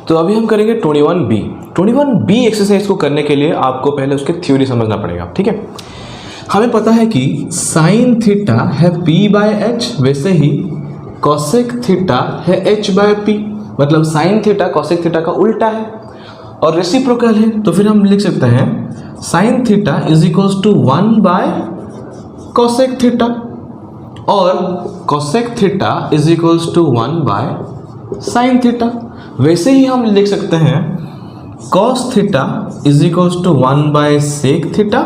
तो अभी हम करेंगे 21B। 21B एक्सरसाइज को करने के लिए आपको पहले उसके थ्योरी समझना पड़ेगा, ठीक है। हमें पता है कि साइन थीटा है P/H, वैसे ही कॉसेक थीटा है H/P, मतलब साइन थीटा कॉसेक थीटा का उल्टा है और रेसिप्रोकल है। तो फिर हम लिख सकते हैं sine theta is equals to 1/कॉसेक थीटा और cosec theta is equals to 1/साइन थीटा। वैसे ही हम लिख सकते हैं cos theta is equals to 1/सेक theta,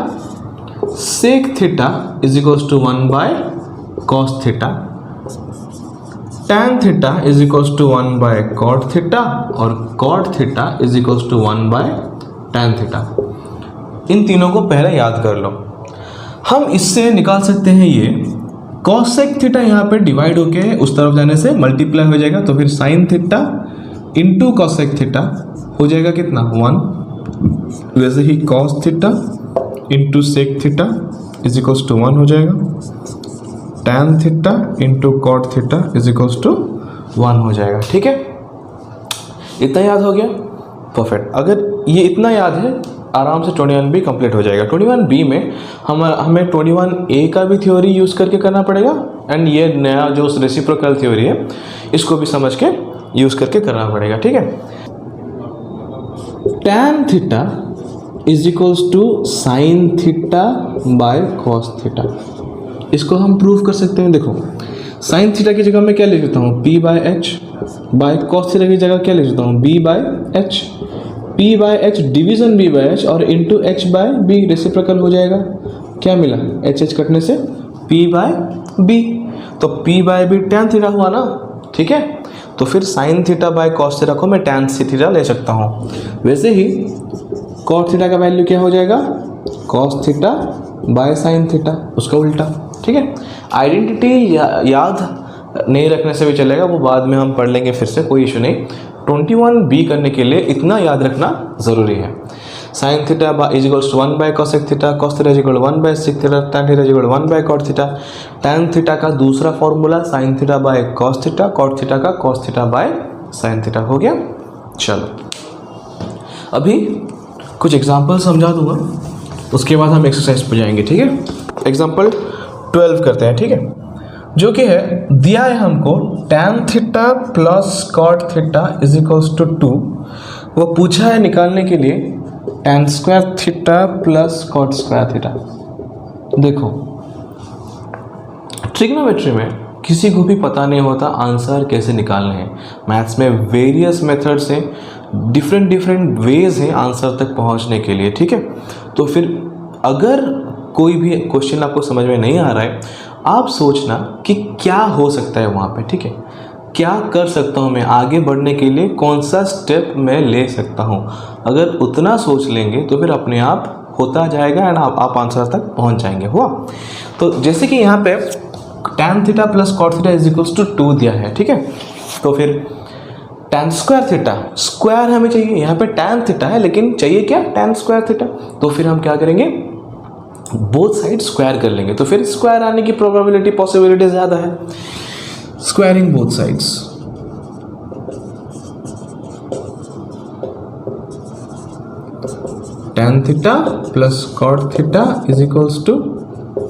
sec theta is equals to 1/कॉस theta, tan theta is equals to 1/कॉट थीटा और cot theta is equals to 1/tan theta. इन तीनों को पहले याद कर लो। हम इससे निकाल सकते हैं ये कॉसेक थीटा यहाँ पे डिवाइड होके उस तरफ जाने से मल्टीप्लाई हो जाएगा, तो फिर sine theta into cosec theta हो जाएगा कितना 1। वैसे ही cos theta into sec theta is equals to 1 हो जाएगा, tan theta into cot theta is equals to 1 हो जाएगा, ठीक है। इतना याद हो गया, परफेक्ट। अगर ये इतना याद है आराम से 21B कंप्लीट हो जाएगा। 21B में हमें 21A का भी थ्योरी यूज़ करके करना पड़ेगा एंड ये नया जो रेसिप्रोकल थ्योरी है इसको भी समझ के यूज़ करके करना पड़ेगा, ठीक है। tan theta is equals to sine theta by cos theta. इसको हम प्रूव कर सकते हैं। देखो साइन थीटा की जगह मैं क्या लिख देता हूँ P/H, बाय कॉस थीटा की जगह क्या लिख देता हूँ B/H, P/H डिवीजन B/H और इंटू H/B रेसिप्रोकल हो जाएगा। क्या मिला H कटने से P/B, तो P/B tan थीटा हुआ ना, ठीक है। तो फिर sine theta by cos theta को मैं tan थीटा ले सकता हूँ। वैसे ही कॉट थीटा का वैल्यू क्या हो जाएगा cos theta by sine theta, उसका उल्टा, ठीक है। आइडेंटिटी याद नहीं रखने से भी चलेगा, वो बाद में हम पढ़ लेंगे फिर से, कोई इशू नहीं। 21B करने के लिए इतना याद रखना ज़रूरी है। Sine theta is equals to 1/कॉसेक theta, cos theta is equal 1/सेक theta, tan theta is equal 1/कॉट थीटा। tan थीटा का दूसरा formula sine theta by cos theta, cot theta का cos theta by sine theta हो गया। चलो अभी कुछ एग्जाम्पल समझा दूंगा, उसके बाद हम एक्सरसाइज पे जाएंगे, ठीक है। एग्जाम्पल 12 करते हैं, ठीक है, जो कि है दिया है हमको tan theta plus cot theta is equals to 2। वो पूछा है निकालने के लिए tan square theta plus cot square theta. देखो ट्रिग्नोमेट्री में किसी को भी पता नहीं होता आंसर कैसे निकालने हैं। मैथ्स में वेरियस मेथड्स हैं, डिफरेंट वेज हैं आंसर तक पहुंचने के लिए, ठीक है। तो फिर अगर कोई भी क्वेश्चन आपको समझ में नहीं आ रहा है, आप सोचना कि क्या हो सकता है वहाँ पे, ठीक है। क्या कर सकता हूँ मैं आगे बढ़ने के लिए, कौन सा स्टेप मैं ले सकता हूँ। अगर उतना सोच लेंगे तो फिर अपने आप होता जाएगा एंड आप आंसर तक पहुँच जाएंगे। हुआ? तो जैसे कि यहाँ पे tan theta plus cot theta is equals to 2 दिया है, ठीक है। तो फिर tan स्क्वायर थीटा, स्क्वायर हमें चाहिए, यहाँ पे tan थीटा है लेकिन चाहिए क्या tan स्क्वायर थीटा। तो फिर हम क्या करेंगे बोथ साइड स्क्वायर कर लेंगे, तो फिर स्क्वायर आने की प्रोबेबिलिटी पॉसिबिलिटी ज़्यादा है। Squaring both sides, tan theta plus cot theta is equals to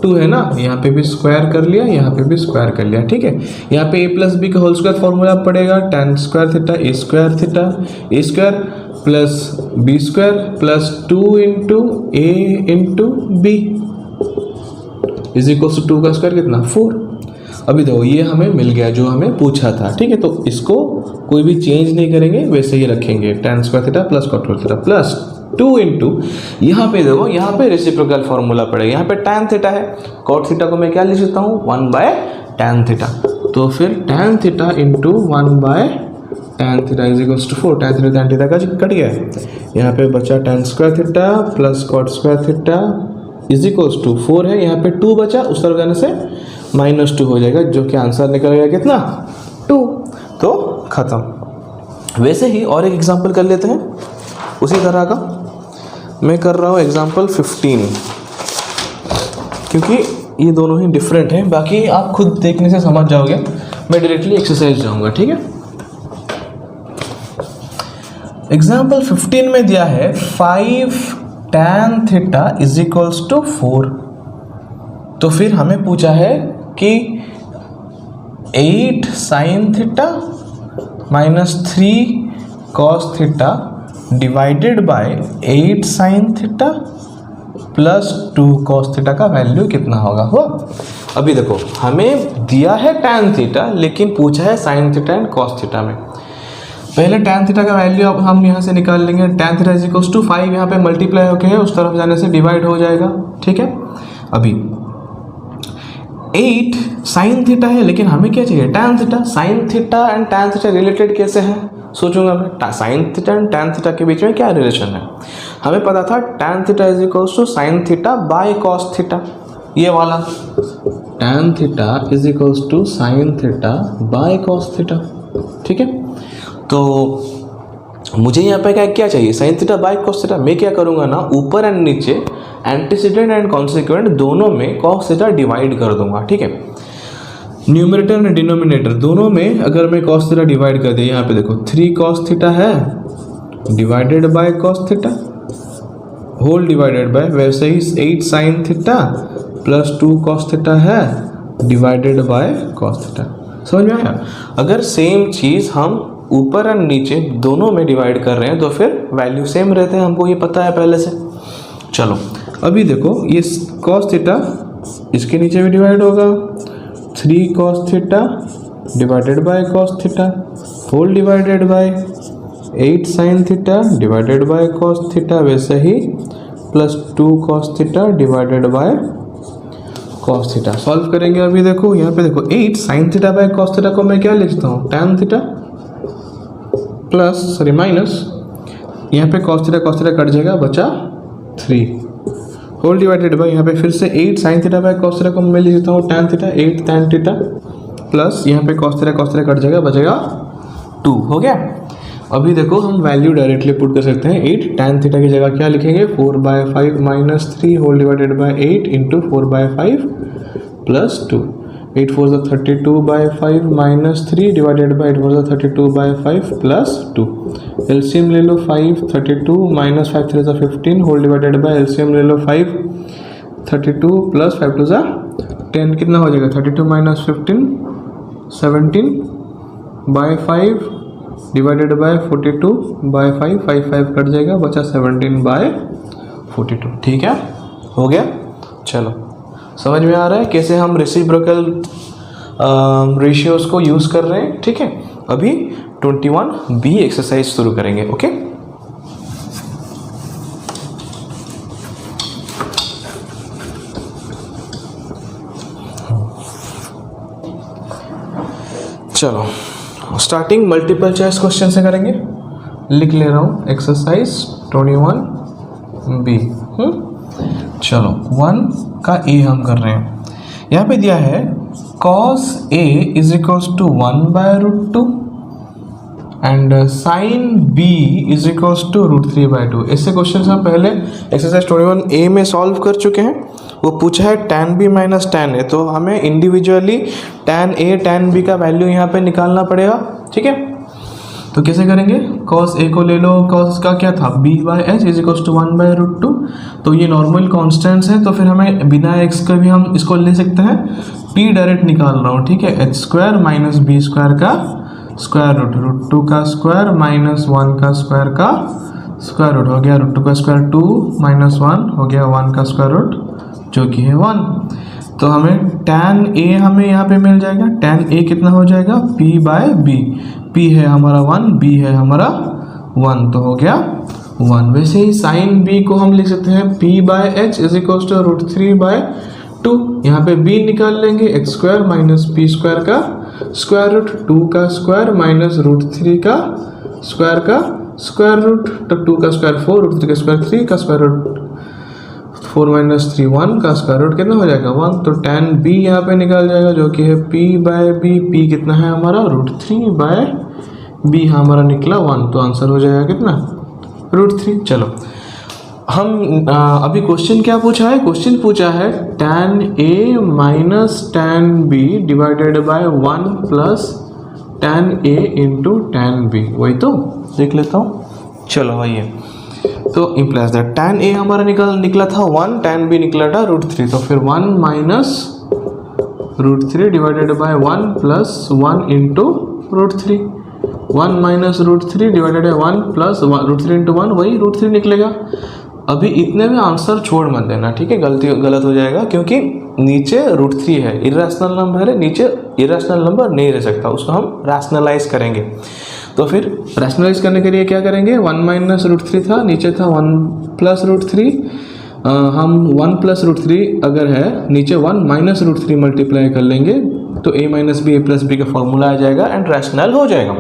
2 है ना, यहाँ पे भी स्क्वायर कर लिया, यहाँ पे भी स्क्वायर कर लिया, ठीक है। यहाँ पे a प्लस बी का होल स्क्वायर फॉर्मूला पड़ेगा tan square theta a square plus B square plus 2 into a into b is equal to 2 का स्क्वायर कितना 4। अभी देखो ये हमें मिल गया जो हमें पूछा था, ठीक है। तो इसको कोई भी चेंज नहीं करेंगे, वैसे ही रखेंगे tan square theta plus cot theta plus 2 into, यहाँ पे देखो यहाँ पे रेसिप्रोकल फॉर्मूला पड़ेगा, यहाँ पे tan थीटा है, कॉट थीटा को मैं क्या लिख सकता हूँ 1/tan थीटा। तो फिर tan theta into 1/tan theta is equals to 4। tan theta का कट गया है, यहाँ पे बचा tan square theta plus cot square theta is equals to 4 है, यहाँ पे 2 बचा, उस तरफ जाने से -2 हो जाएगा, जो कि आंसर निकल गया कितना 2। तो खत्म। वैसे ही और एक एग्जांपल कर लेते हैं उसी तरह का। मैं कर रहा हूँ एग्जांपल 15, क्योंकि ये दोनों ही डिफरेंट हैं, बाकी आप खुद देखने से समझ जाओगे। मैं डायरेक्टली एक्सरसाइज जाऊँगा, ठीक है। एग्जाम्पल 15 में दिया है 5 tan theta is equals to 4। तो फिर हमें पूछा है कि 8 sin theta minus 3 cos theta divided by 8 sin theta plus 2 cos theta का वैल्यू कितना होगा। हुआ। अभी देखो हमें दिया है tan थीटा लेकिन पूछा है sin theta and cos theta में। पहले tan थीटा का वैल्यू अब हम यहाँ से निकाल लेंगे। tan theta is equals to 5 यहाँ पे मल्टीप्लाई होके है उस तरफ जाने से डिवाइड हो जाएगा। ठीक है। अभी 8 sin थीटा है लेकिन हमें क्या चाहिए tan theta. sin theta and tan theta related कैसे है सोचूंगा मैं। sin theta and tan theta के बीच में क्या रिलेशन है। हमें पता था tan theta is equals to sin theta by cos theta, ये वाला tan theta is equals to sin theta by cos theta. ठीक है। तो मुझे यहाँ पे क्या चाहिए sin theta by cos theta. मैं क्या करूँगा ना, ऊपर एंड नीचे एंटीसीडेंट एंड कॉन्सिक्वेंट दोनों में cos थीटा डिवाइड कर दूंगा। ठीक है। न्यूमरेटर एंड डिनोमिनेटर दोनों में अगर मैं cos थीटा डिवाइड कर दिया, यहाँ पे देखो 3 cos थीटा है divided by cos theta whole divided by, वैसे ही 8 sin theta plus 2 cos theta है डिवाइडेड बाय cos थीटा। समझ में आया। अगर सेम चीज़ हम ऊपर एंड नीचे दोनों में डिवाइड कर रहे हैं तो फिर वैल्यू सेम रहते हैं, हमको ये पता है पहले से। चलो अभी देखो ये cos थीटा इसके नीचे भी डिवाइड होगा, 3 cos theta divided by cos theta whole divided by 8 sin theta divided by cos theta, वैसे ही plus 2 cos theta divided by cos theta. Solve करेंगे। अभी देखो यहाँ पे देखो 8 sin theta by cos theta को मैं क्या लिखता हूँ tan थीटा प्लस माइनस यहाँ पे cos थीटा कट जाएगा, बचा 3 होल डिवाइडेड बाय यहाँ पे फिर से 8 sin theta by cos theta को मैं लिख देता हूँ tan theta 8 tan theta plus यहाँ पे cos थीटा कट जाएगा, बचेगा 2। हो गया। अभी देखो हम वैल्यू डायरेक्टली पुट कर सकते हैं। 8 tan थीटा की जगह क्या लिखेंगे 4/5 minus 3 whole divided by 8 into 4/5 plus 2। 8 4 32/5 minus 3 divided by 8 4 32/5 plus 2। LCM ले लो 5 32 minus 5 3 15 whole divided by LCM ले लो 5 32 प्लस 5 2 10 कितना हो जाएगा 32 माइनस 15 17/5 डिवाइडेड बाय 42/5 5 कट जाएगा, बचा 17/42। ठीक है। हो गया। चलो समझ में आ रहा है कैसे हम रेसिप्रोकल रेशियोज को यूज़ कर रहे हैं। ठीक है। अभी 21B एक्सरसाइज शुरू करेंगे। ओके। चलो स्टार्टिंग मल्टीपल चॉइस क्वेश्चन से करेंगे। लिख ले रहा हूँ एक्सरसाइज 21B। चलो 1 का ए हम कर रहे हैं। यहाँ पे दिया है cos A is equals to 1/√2 and sin B is equals to √3/2। ऐसे क्वेश्चन हम पहले एक्सरसाइज 21A में सॉल्व कर चुके हैं। वो पूछा है tan B minus tan A, तो हमें individually tan A tan B का वैल्यू यहाँ पे निकालना पड़ेगा। ठीक है। तो कैसे करेंगे, cos A को ले लो, cos का क्या था B/h इज इक्वल्स टू 1/√2। तो ये नॉर्मल कॉन्स्टेंट्स हैं, तो फिर हमें बिना x का भी हम इसको ले सकते हैं। p डायरेक्ट निकाल रहा हूँ। ठीक है। h² माइनस b² का स्क्वायर रूट, √2 का स्क्वायर माइनस 1 का स्क्वायर का स्क्वायर रूट हो गया, √2 का स्क्वायर 2 माइनस 1 हो गया 1 का स्क्वायर रूट जो कि है 1। तो हमें tan A हमें यहाँ पे मिल जाएगा। tan A कितना हो जाएगा p/b। p है हमारा 1, b है हमारा 1, तो हो गया 1। वैसे ही sin B को हम लिख सकते हैं p/h इज इक्वल्स टू √3/2। यहाँ पे b निकाल लेंगे, x² माइनस p² का स्क्वायर रूट, 2 का स्क्वायर माइनस √3 का स्क्वायर रूट, तो 2 का स्क्वायर 4, √3 का स्क्वायर 3 का स्क्वायर रूट 4 माइनस 3 1 का स्क्वायर रूट कितना हो जाएगा 1। तो tan B यहाँ पे निकाल जाएगा जो कि है p/b। p कितना है हमारा √3/b हमारा निकला 1, तो आंसर हो जाएगा कितना √3। चलो हम अभी क्वेश्चन क्या पूछा है, क्वेश्चन पूछा है tan A minus tan B divided by 1 plus tan A into tan B। वही तो देख लेता हूँ चलो आइए, तो इम्प्लाइज दैट tan a हमारा निकला था 1, tan b निकला था √3, तो फिर 1 minus √3 divided by 1 plus 1 into √3, 1 minus √3 divided by 1 plus √3 into 1, वही √3 निकलेगा। अभी इतने में आंसर छोड़ मत देना, ठीक है, गलत हो जाएगा, क्योंकि नीचे √3 है, इरेशनल नंबर है, नीचे इरेशनल नंबर नहीं रह सकता, उसको हम रैशनलाइज करेंगे। तो फिर रैशनलाइज करने के लिए क्या करेंगे, 1 माइनस √3 था, नीचे था 1 प्लस √3, हम 1 प्लस √3 अगर है, नीचे 1 माइनस √3 मल्टीप्लाई कर लेंगे तो a minus b a plus B का फॉर्मूला आ जाएगा एंड रैशनल हो जाएगा।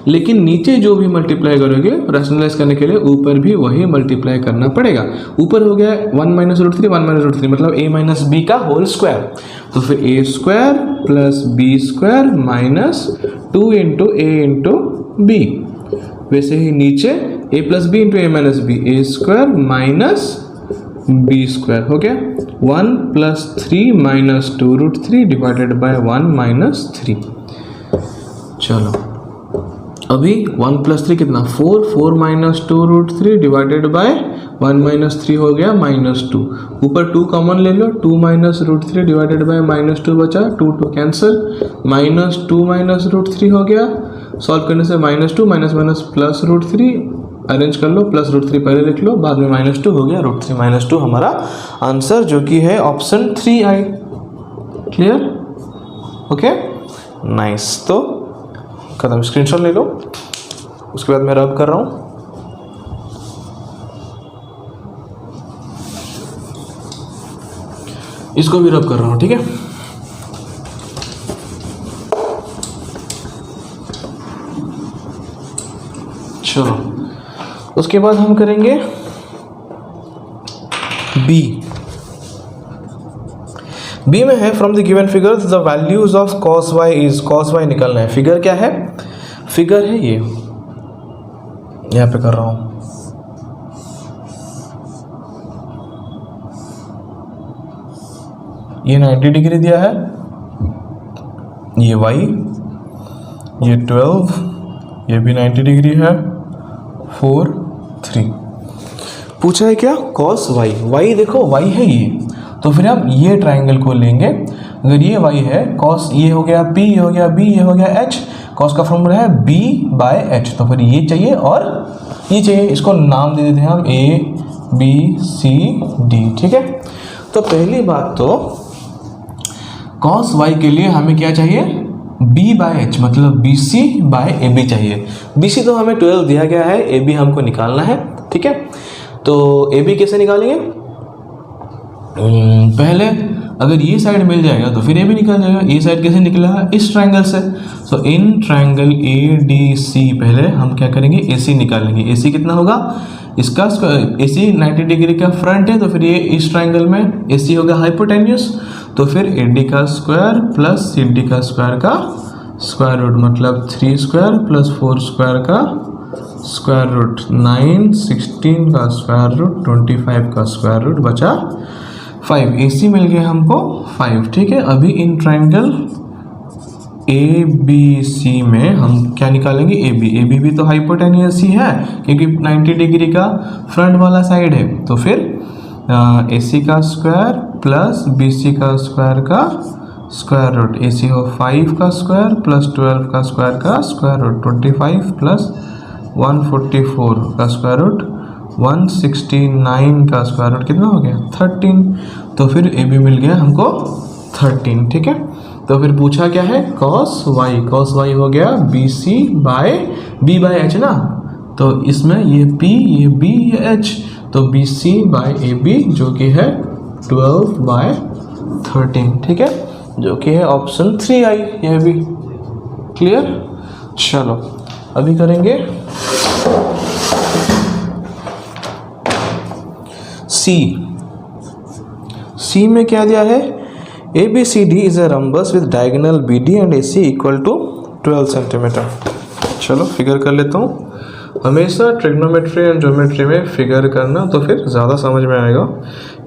लेकिन नीचे जो भी मल्टीप्लाई करोगे रैशनलाइज करने के लिए, ऊपर भी वही मल्टीप्लाई करना पड़ेगा। ऊपर हो गया 1 माइनस √3 मतलब a माइनस बी का होल स्क्वायर, तो फिर a square plus B square minus 2 into a into b. वैसे ही नीचे a plus b into a minus b, a square minus b square हो गया 1 plus 3 minus 2 √3 divided by 1 minus 3। चलो अभी 1 प्लस 3 कितना 4, 4 माइनस 2 √3 डिवाइडेड बाय 1 माइनस 3 हो गया -2, ऊपर 2 कॉमन ले लो, 2 माइनस √3 डिवाइडेड बाय -2 बचा, 2 2 कैंसिल, -2 माइनस √3 हो गया, सॉल्व करने से -2 माइनस माइनस प्लस √3 अरेंज कर लो, प्लस √3 पहले लिख लो, बाद में -2 हो गया, √3 -2 हमारा आंसर जो कि है ऑप्शन 3 आई। क्लियर? Okay nice. तो कदम स्क्रीनशॉट ले लो, उसके बाद मैं रब कर रहा हूँ। इसको भी रब कर रहा हूँ, ठीक है। चलो उसके बाद हम करेंगे बी में है from the given figure the values of cos y is, cos y निकालना है। फिगर क्या है, फिगर है ये, यहाँ पे कर रहा हूं, ये 90 डिग्री दिया है, ये y, ये 12, ये भी 90 डिग्री है, 4 3। पूछा है क्या, cos y, y देखो y है ये, तो फिर हम ये ट्राइंगल को लेंगे। अगर ये y है, cos ये हो गया p, ये हो गया b, ये हो गया h, cos का फॉर्मूला है b बाय h, तो फिर ये चाहिए और ये चाहिए, इसको नाम दे देते हैं हम a b c d, ठीक है। तो पहली बात तो cos y के लिए हमें क्या चाहिए, b बाय h मतलब bc बाय ab चाहिए। bc तो हमें 12 दिया गया है, ab हमको निकालना है, ठीक है। तो ab कैसे निकालेंगे, पहले अगर ये साइड मिल जाएगा तो फिर ये भी निकल जाएगा। ये साइड कैसे निकला है, इस ट्रायंगल से, सो इन ट्रायंगल ADC पहले हम क्या करेंगे, AC निकालेंगे। AC कितना होगा, इसका AC 90 डिग्री का फ्रंट है, तो फिर ये इस ट्रायंगल में AC होगा हाइपोटेन्यूस, तो फिर AD का स्क्वायर प्लस CD का स्क्वायर का स्क्वायर रूट, मतलब 3 स्क्वायर प्लस 4 स्क्वायर का स्क्वायर रूट, 9 16 का स्क्वायर रूट, 25 का स्क्वायर रूट, बचा 5। AC मिल गया हमको 5, ठीक है। अभी इन ट्रायंगल ABC में हम क्या निकालेंगे, AB भी तो हाइपोटेन्यूस ही है क्योंकि 90 डिग्री का फ्रंट वाला साइड है, तो फिर AC का स्क्वायर प्लस BC का स्क्वायर का स्क्वायर रूट, AC हो 5 का स्क्वायर प्लस 12 का स्क्वायर रूट, 25 प्लस 144 का स्क्वायर रूट, 169 का स्क्वायर रूट, कितना हो गया 13। तो फिर AB मिल गया हमको 13, ठीक है। तो फिर पूछा क्या है, cos y हो गया BC by B by H ना, तो इसमें ये P, ये B, ये H, तो BC बाय AB जो कि है 12 बाय 13, ठीक है, जो कि है ऑप्शन 3 आई, यह भी क्लियर। चलो अभी करेंगे C में क्या दिया है, ABCD is a rhombus with diagonal BD and AC equal to 12 centimetre. चलो फिगर कर लेता हूँ। हमेशा ट्रिग्नोमेट्री एंड ज्योमेट्री में फिगर करना तो फिर ज़्यादा समझ में आएगा।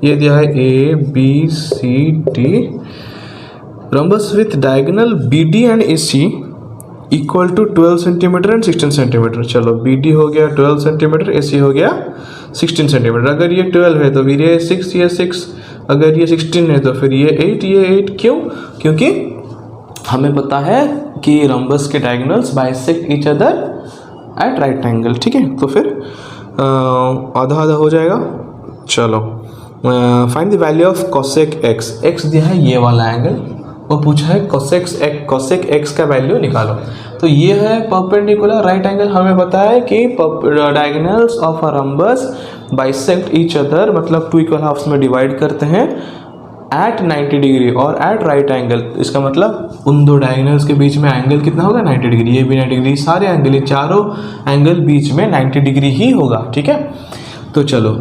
ये दिया है ABCD rhombus with diagonal BD and AC equal to 12 centimetre and 16 centimetre. चलो बी डी हो गया 12 सेंटीमीटर, ए सी हो गया 16 सेंटीमीटर। अगर ये 12 है तो फिर ये 6, ये 6, अगर ये 16 है तो फिर ये 8, ये 8। क्यों? क्योंकि हमें पता है कि रम्बस के diagonals bisect each other at right angle. ठीक है, तो फिर आधा आधा हो जाएगा। चलो find the value of cosec x. X दिया है ये वाला एंगल, वो पूछा है कोसेक एक्स का वैल्यू निकालो। तो ये है परपेंडिकुलर राइट एंगल। हमें पता है कि diagonals of a rhombus bisect each other, मतलब टू इक्वल हाफ्स में डिवाइड करते हैं एट 90 डिग्री और एट राइट एंगल। इसका मतलब उन दो डायगोनल्स के बीच में एंगल कितना होगा? 90 डिग्री। ये भी 90 डिग्री, सारे एंगल, ये चारों एंगल बीच में 90 डिग्री ही होगा। ठीक है, तो चलो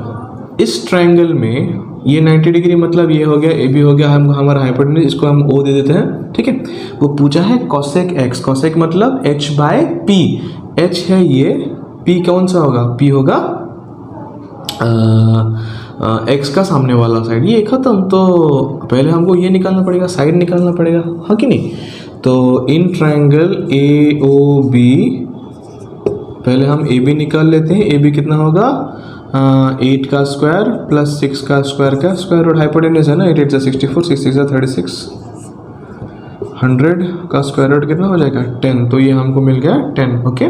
इस ट्रायंगल में ये 90 डिग्री मतलब ये हो गया, ए बी हो गया, हम हमारा हाइपोटेन्यूज, इसको हम ओ दे देते हैं। ठीक है, वो पूछा है कोसेक एक्स। कोसेक मतलब h बाय पी। h है ये, p कौन सा होगा? p होगा x का सामने वाला साइड। ये खत्म। तो पहले हमको ये निकालना पड़ेगा, साइड निकालना पड़ेगा, हाँ कि नहीं? तो इन ट्रायंगल ए ओ बी पहले हम ए बी निकाल लेते हैं। ए बी कितना होगा? 8 का स्क्वायर प्लस 6 का स्क्वायर का स्क्वायर रूट। हाइपोटेन्यूज है ना, 8 8 64, 6 6 36, 100 का स्क्वायर रूट कितना हो जाएगा? 10। तो ये हमको मिल गया 10। ओके,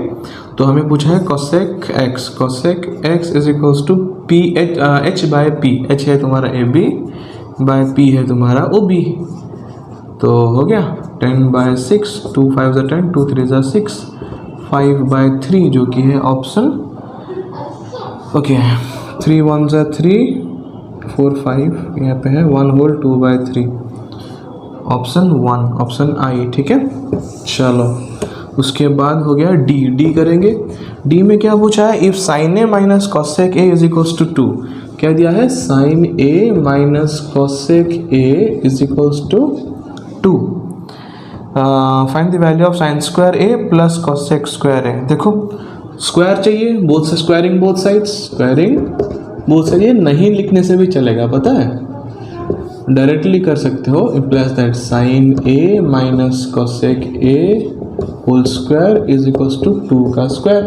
तो हमें पूछा है cosec x. Cosec x is equals to p h by p. H है तुम्हारा ए बी बाय पी है तुम्हारा ओ बी। तो हो गया 10 बाय 6, 2 5 ज़ा 10, 2 3 ज़ा 6, 5 बाय 3 जो कि है ऑप्शन। ओके, 3 1 ज़ा 3, 4 5 यहाँ पे है 1 होल 2 बाय 3, ऑप्शन 1, ऑप्शन आई। ठीक है, चलो उसके बाद हो गया डी। डी करेंगे। डी में क्या पूछा है? If sine A minus cosec A is equals to 2। क्या दिया है? Sine A minus cosec A is equals to 2। Find the value of sine square A plus cosec square A. देखो square चाहिए, बोथ से squaring both sides, squaring both side. ये नहीं लिखने से भी चलेगा, पता है, डायरेक्टली कर सकते हो। Implies that sine A minus cosec A whole square is equals to 2 का स्क्वायर।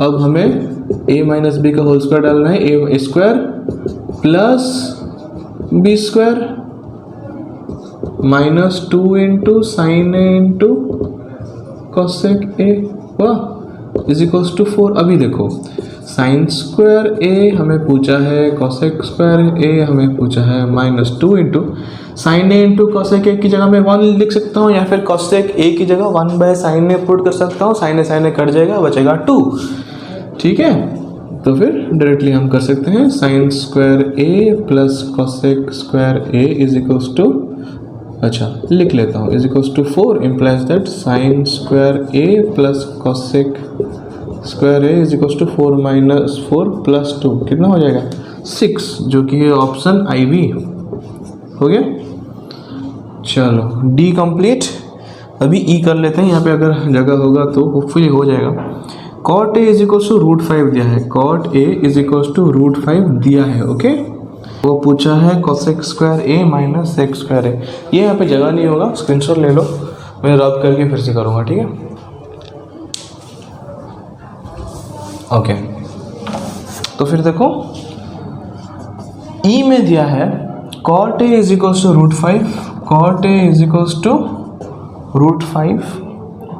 अब हमें a माइनस बी का होल स्क्वायर डालना है, A square plus B square minus 2 into sine A into cosec A is equals to 4। अभी देखो sine square ए हमें पूछा है, कॉसेक स्क्वायर ए हमें पूछा है, माइनस 2 इंटू साइन ए इंटू कॉसेक ए की जगह मैं 1 लिख सकता हूँ, या फिर कॉसेक ए की जगह 1 बाय साइन ए पुट कर सकता हूँ। साइन ए कट जाएगा, बचेगा 2। ठीक है, तो फिर डायरेक्टली हम कर सकते हैं sine square A plus cosec square a is equals to, अच्छा लिख लेता हूँ, is equals to 4। Implies that sine square A plus cosec square a is equals to 4 minus 4 plus 2 कितना हो जाएगा? 6, जो कि है ऑप्शन आई बी। हो गया, चलो डी कंप्लीट। अभी ई कर लेते हैं, यहाँ पे अगर जगह होगा तो होपफुली हो जाएगा। Cot a is equals to √5 दिया है, cot a is equals to √5 दिया है। ओके, वो पूछा है cosec square a minus sec square a. ये यहाँ पे जगह नहीं होगा, स्क्रीनशॉट ले लो, मैं रब करके फिर से करूँगा। ठीक है, ओके, तो फिर देखो ई में दिया है cot a is equals to √5, cot a is equals to √5।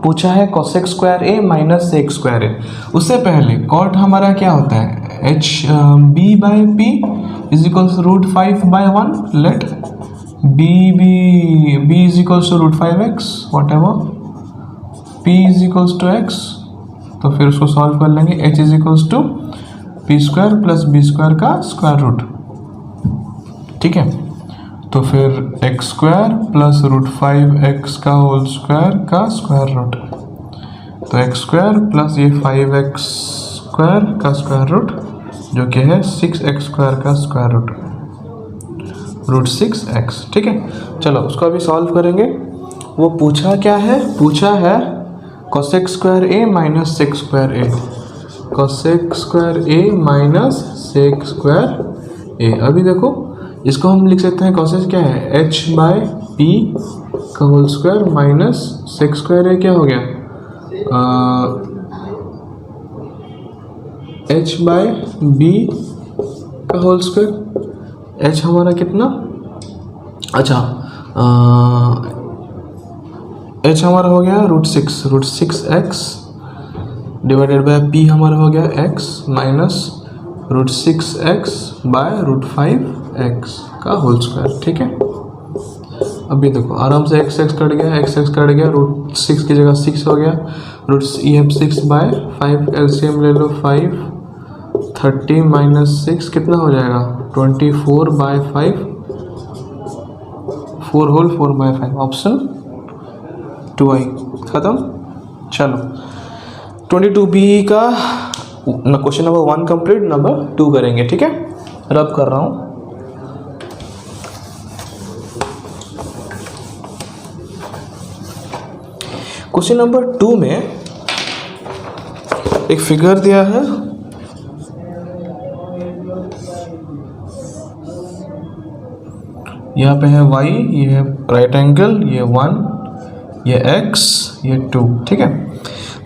पूछा है cosec square a minus sec square a. उससे पहले कॉट हमारा क्या होता है? H b by p is equals to √5 by 1। Let b is equals to √5x, whatever p is equals to x। तो फिर उसको सॉल्व कर लेंगे। h is equals to p square plus B square का square root. ठीक है, तो फिर x स्क्वायर प्लस √5x का होल स्क्वायर का स्क्वायर रूट। तो x स्क्वायर प्लस ये 5x स्क्वायर का स्क्वायर रूट जो कि है 6x स्क्वायर का स्क्वायर रूट, √6x। ठीक है, चलो उसको अभी सॉल्व करेंगे। वो पूछा क्या है? पूछा है cosec square a minus sec square A, cosec square a minus sec square ए। अभी देखो इसको हम लिख सकते हैं, कोसेक क्या है? h बाय पी का whole square minus sec square A क्या हो गया? एच बाय बी का होल स्क्वायर। एच हमारा कितना, अच्छा एच हमारा हो गया root six X divided by P हमारा हो गया x minus √6x bye √5x का होल स्क्वायर। ठीक है, अभी देखो आराम से x कट गया, कट गया, √6 की जगह 6 हो गया, ये 6 बाय 5 एलसीएम ले लो 5, 30 माइनस 6 कितना हो जाएगा 24 bye 5, 4 whole 4 bye 5, option 2i खत्म। चलो 22b का क्वेश्चन नंबर 1 कंप्लीट, नंबर 2 करेंगे। ठीक है, रब कर रहा हूं। क्वेश्चन नंबर 2 में एक फिगर दिया है, यहाँ पे है y, ये है राइट एंगल, ये 1, ये x, ये 2। ठीक है,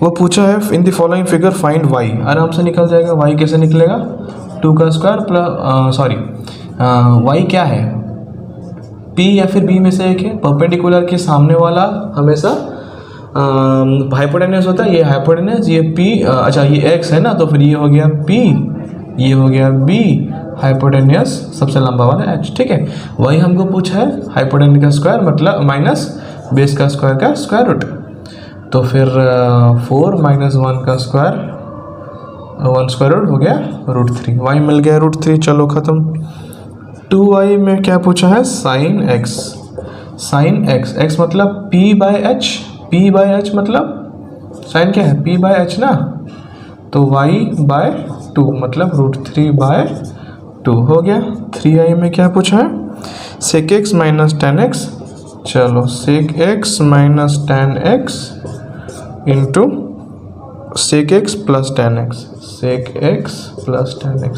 वो पूछा है in the following figure find y। आराम से निकल जाएगा। y कैसे निकलेगा, 2 का स्क्वायर प्लस y क्या है, p या फिर b में से एक है। परपेंडिकुलर के सामने वाला हमेशा हाइपोटेन्यूस होता है, ये हाइपोटेन्यूस, ये p, अच्छा ये x है ना, तो फिर ये हो गया p, ये हो गया b, हाइपोटेन्यूस सबसे लंबा वाला h। ठीक है, वही हमको पूछा है हाइपोटेन्यूस का स्क्वायर मतलब माइनस बेस का स्क्वायर का स्क्वायर रूट। तो फिर 4 माइनस 1 का स्क्वायर, 1 स्क्वायर रूट हो गया √3, y मिल गया √3। चलो ख़त्म। 2y में क्या पूछा है, sine x। Sine x, x मतलब p by h, p by h मतलब साइन क्या है p बाय h ना, तो y बाय 2 मतलब √3 बाय 2 हो गया। 3i में क्या पूछा है, sec x minus tan x। चलो sec x minus tan x into sec x plus tan x, sec x plus tan x।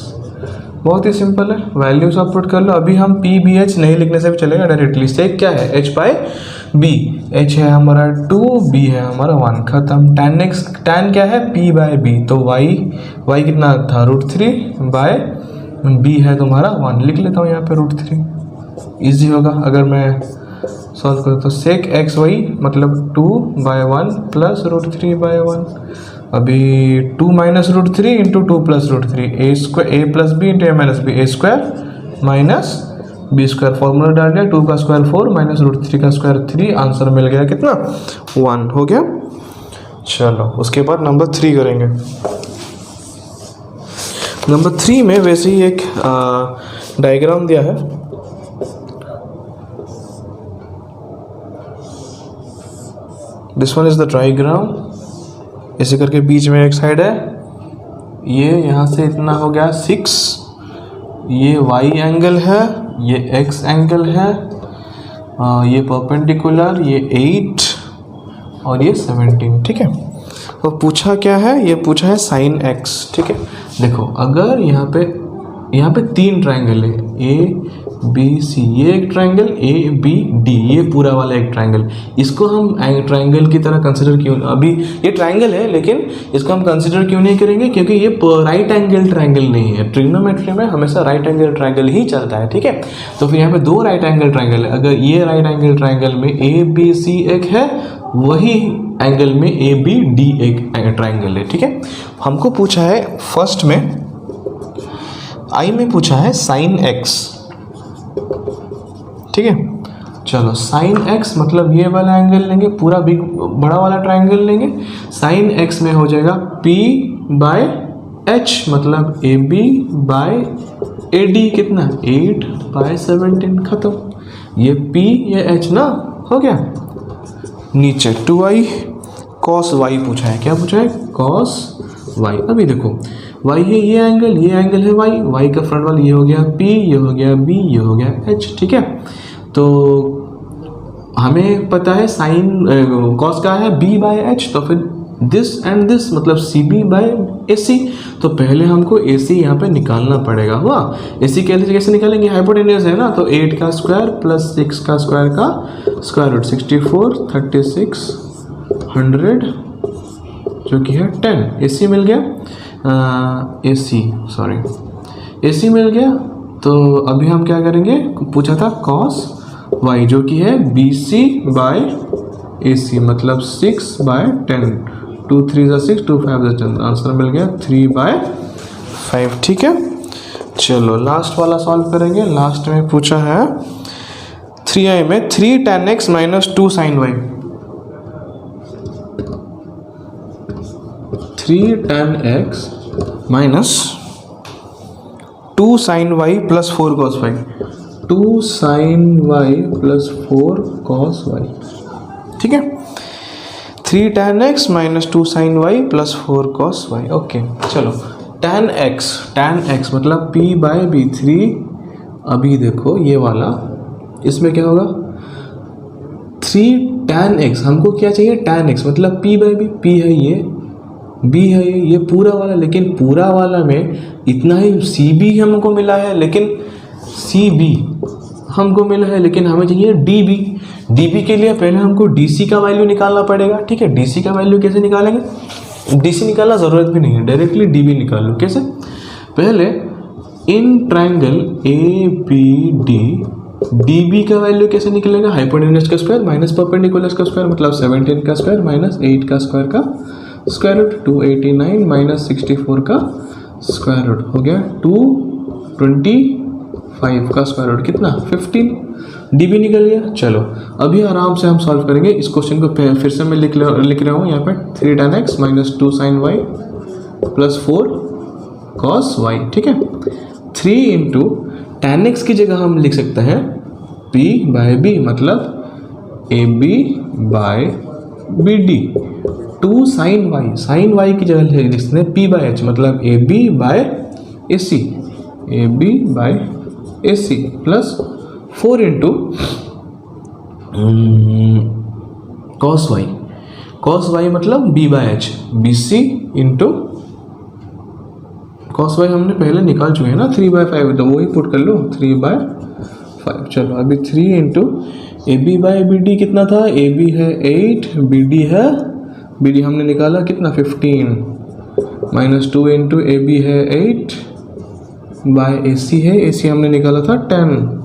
बहुत ही सिंपल है, वैल्यूज आप पुट कर लो। अभी हम p b h नहीं लिखने से भी चलेगा डायरेक्टली। sec क्या है, h बाय b, h है हमारा 2, b है हमारा 1, खत्म। tan x, tan क्या है p बाय b, तो y कितना था √3 बाय b है तुम्हारा 1, लिख लेता हूँ यहाँ पे √3, इजी होगा अगर मैं सॉल्व करो। तो sec x y मतलब 2 बाय 1 प्लस √3 बाय 1। अभी 2 minus √3 into 2 plus √3, a plus b into a minus b, a square minus b square. Formula डाल दिया, 2 का स्क्वायर 4 माइनस √3 का स्क्वायर 3, आंसर मिल गया कितना 1 हो गया। चलो उसके बाद नंबर 3 करेंगे। नंबर 3 में वैसे ही एक डायग्राम दिया है, this one is the diagram. ऐसे करके बीच में एक साइड है, ये यहाँ से इतना हो गया 6, ये y एंगल है, ये x एंगल है, ये परपेंडिकुलर, ये 8 और ये 17। ठीक है, तो पूछा क्या है, ये पूछा है साइन x। ठीक है, देखो अगर यहाँ पे 3 ट्रायंगल है a b c, ये एक ट्रायंगल a b d, ये पूरा वाला एक ट्रायंगल, इसको हम ट्रायंगल की तरह कंसिडर क्यों, अभी ये ट्रायंगल है लेकिन इसको हम कंसिडर क्यों नहीं करेंगे, क्योंकि ये राइट एंगल ट्रायंगल नहीं है। ट्रिग्नोमेट्री में हमेशा राइट एंगल ट्रायंगल ही चलता है। ठीक है, तो फिर यहाँ पे 2 राइट एंगल ट्रायंगल है। अगर ये राइट एंगल ट्रायंगल में a b c एक है, वही एंगल में a b d एक ट्रायंगल है। ठीक है, हमको पूछा है फर्स्ट में आई में पूछा है साइन x। ठीक है, चलो साइन x मतलब ये वाला एंगल लेंगे, पूरा बिग बड़ा वाला ट्रायंगल लेंगे। साइन x में हो जाएगा p बाय h मतलब ab बाय ad, कितना 8 बाय 17, खत्म। ये p ये h ना हो गया। नीचे 2i cos y पूछा है, क्या पूछा है cos y। अभी देखो y है ये एंगल है y का फ्रंट वाला, ये हो गया p, ये हो गया b, ये हो गया h। ठीक है, तो हमें पता है साइन कॉस का है b बाय h, तो फिर दिस एंड दिस मतलब cb बाय ac। तो पहले हमको ac यहाँ पे निकालना पड़ेगा। हुआ, ac कैसे निकालेंगे, हाइपोटेन्यूस है ना, तो 8 का स्क्वायर प्लस 6 का स्क्वायर का स्क्वायर रूट, 64 36 100 जो कि है 10। AC मिल गया, AC मिल गया। तो अभी हम क्या करेंगे, पूछा था cos y जो कि है BC बाय AC, मतलब 6/10। 2 3 = 6, 2 5 = 10। आंसर मिल गया 3/5। ठीक है, चलो लास्ट वाला सॉल्व करेंगे। लास्ट में पूछा है 3i में 3 tan x - 2 sin y। 3 tan x - 2 sin y + 4 cos y। 2 sin y + 4 cos y। ठीक है, 3 tan x - 2 sin y + 4 cos y। Okay, चलो tan x मतलब p/b 3। अभी देखो ये वाला, इसमें क्या होगा, 3 tan x, हमको क्या चाहिए, tan x मतलब p/b, p है ये, b है ये पूरा वाला। लेकिन पूरा वाला में इतना ही cb हमको मिला है, लेकिन cb हमको मिला है, लेकिन हमें चाहिए db के लिए पहले हमको dc का वैल्यू निकालना पड़ेगा। ठीक है, dc का वैल्यू कैसे निकालेंगे, dc निकालना ज़रूरत भी नहीं है, डायरेक्टली db निकाल लो। कैसे, पहले इन ट्रायंगल ABD db का वैल्यू कैसे निकलेगा, हाइपोटेन्यूज का स्क्वायर माइनस परपेंडिकुलर का स्क्वायर, मतलब 17 का स्क्वायर माइनस 8 का स्क्वायर का स्क्वायर रूट, 289 माइनस 64 का स्क्वायर रूट हो गया 225 का स्क्वायर रूट, कितना 15। db निकल गया। चलो अभी आराम से हम सॉल्व करेंगे इस क्वेश्चन को। फिर से मैं लिख रहा हूँ यहाँ पे 3 tan x - 2 sin y + 4 cos y। ठीक है, 3 × tan x की जगह हम लिख सकते हैं p/b, मतलब AB/BD। 2 sin y की जगह लिख सकते हैं p/h, मतलब AB/AC प्लस 4 × cos y मतलब b/h, BC × cos y हमने पहले निकाल चुके हैं ना 3/5, तो वही पुट कर लो 3/5। चलो अभी 3 × AB/BD कितना था, AB है 8, BD हमने निकाला कितना 15, -2 × AB है 8 बाय AC है, AC हमने निकाला था 10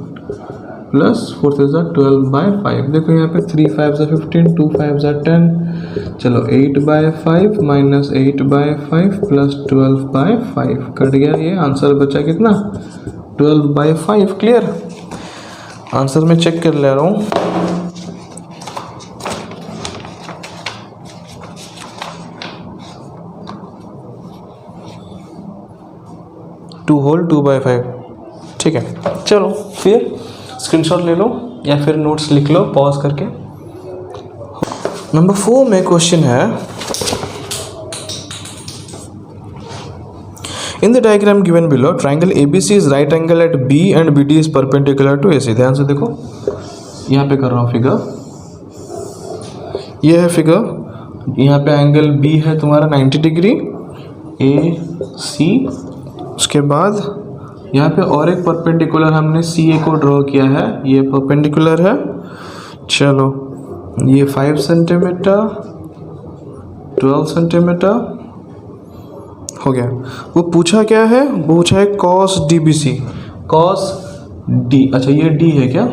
प्लस 4 × 12/5। देखो यहाँ पे 3 5 = 15, 2 5 = 10। चलो 8/5 माइनस 8/5 प्लस 12/5 कट गया, ये आंसर बचा कितना 12/5। क्लियर, आंसर में चेक कर ले रहा हूँ। Two whole 2/5। ठीक है, चलो फिर स्क्रीनशॉट ले लो या फिर नोट्स लिख लो पॉज करके। नंबर 4 में क्वेश्चन है, in the diagram given below triangle ABC is right angle at B and BD is perpendicular to AC। ध्यान से देखो, यहाँ पे कर रहा हूँ फिगर, ये है फिगर। यहाँ पे एंगल B है तुम्हारा 90 डिग्री AC। उसके बाद यहाँ पे और एक परपेंडिकुलर हमने CA को ड्रॉ किया है, ये परपेंडिकुलर है। चलो ये 5 सेंटीमीटर 12 सेंटीमीटर हो गया। वो पूछा क्या है, वो पूछा है cos DBC, cos D, अच्छा ये D है क्या,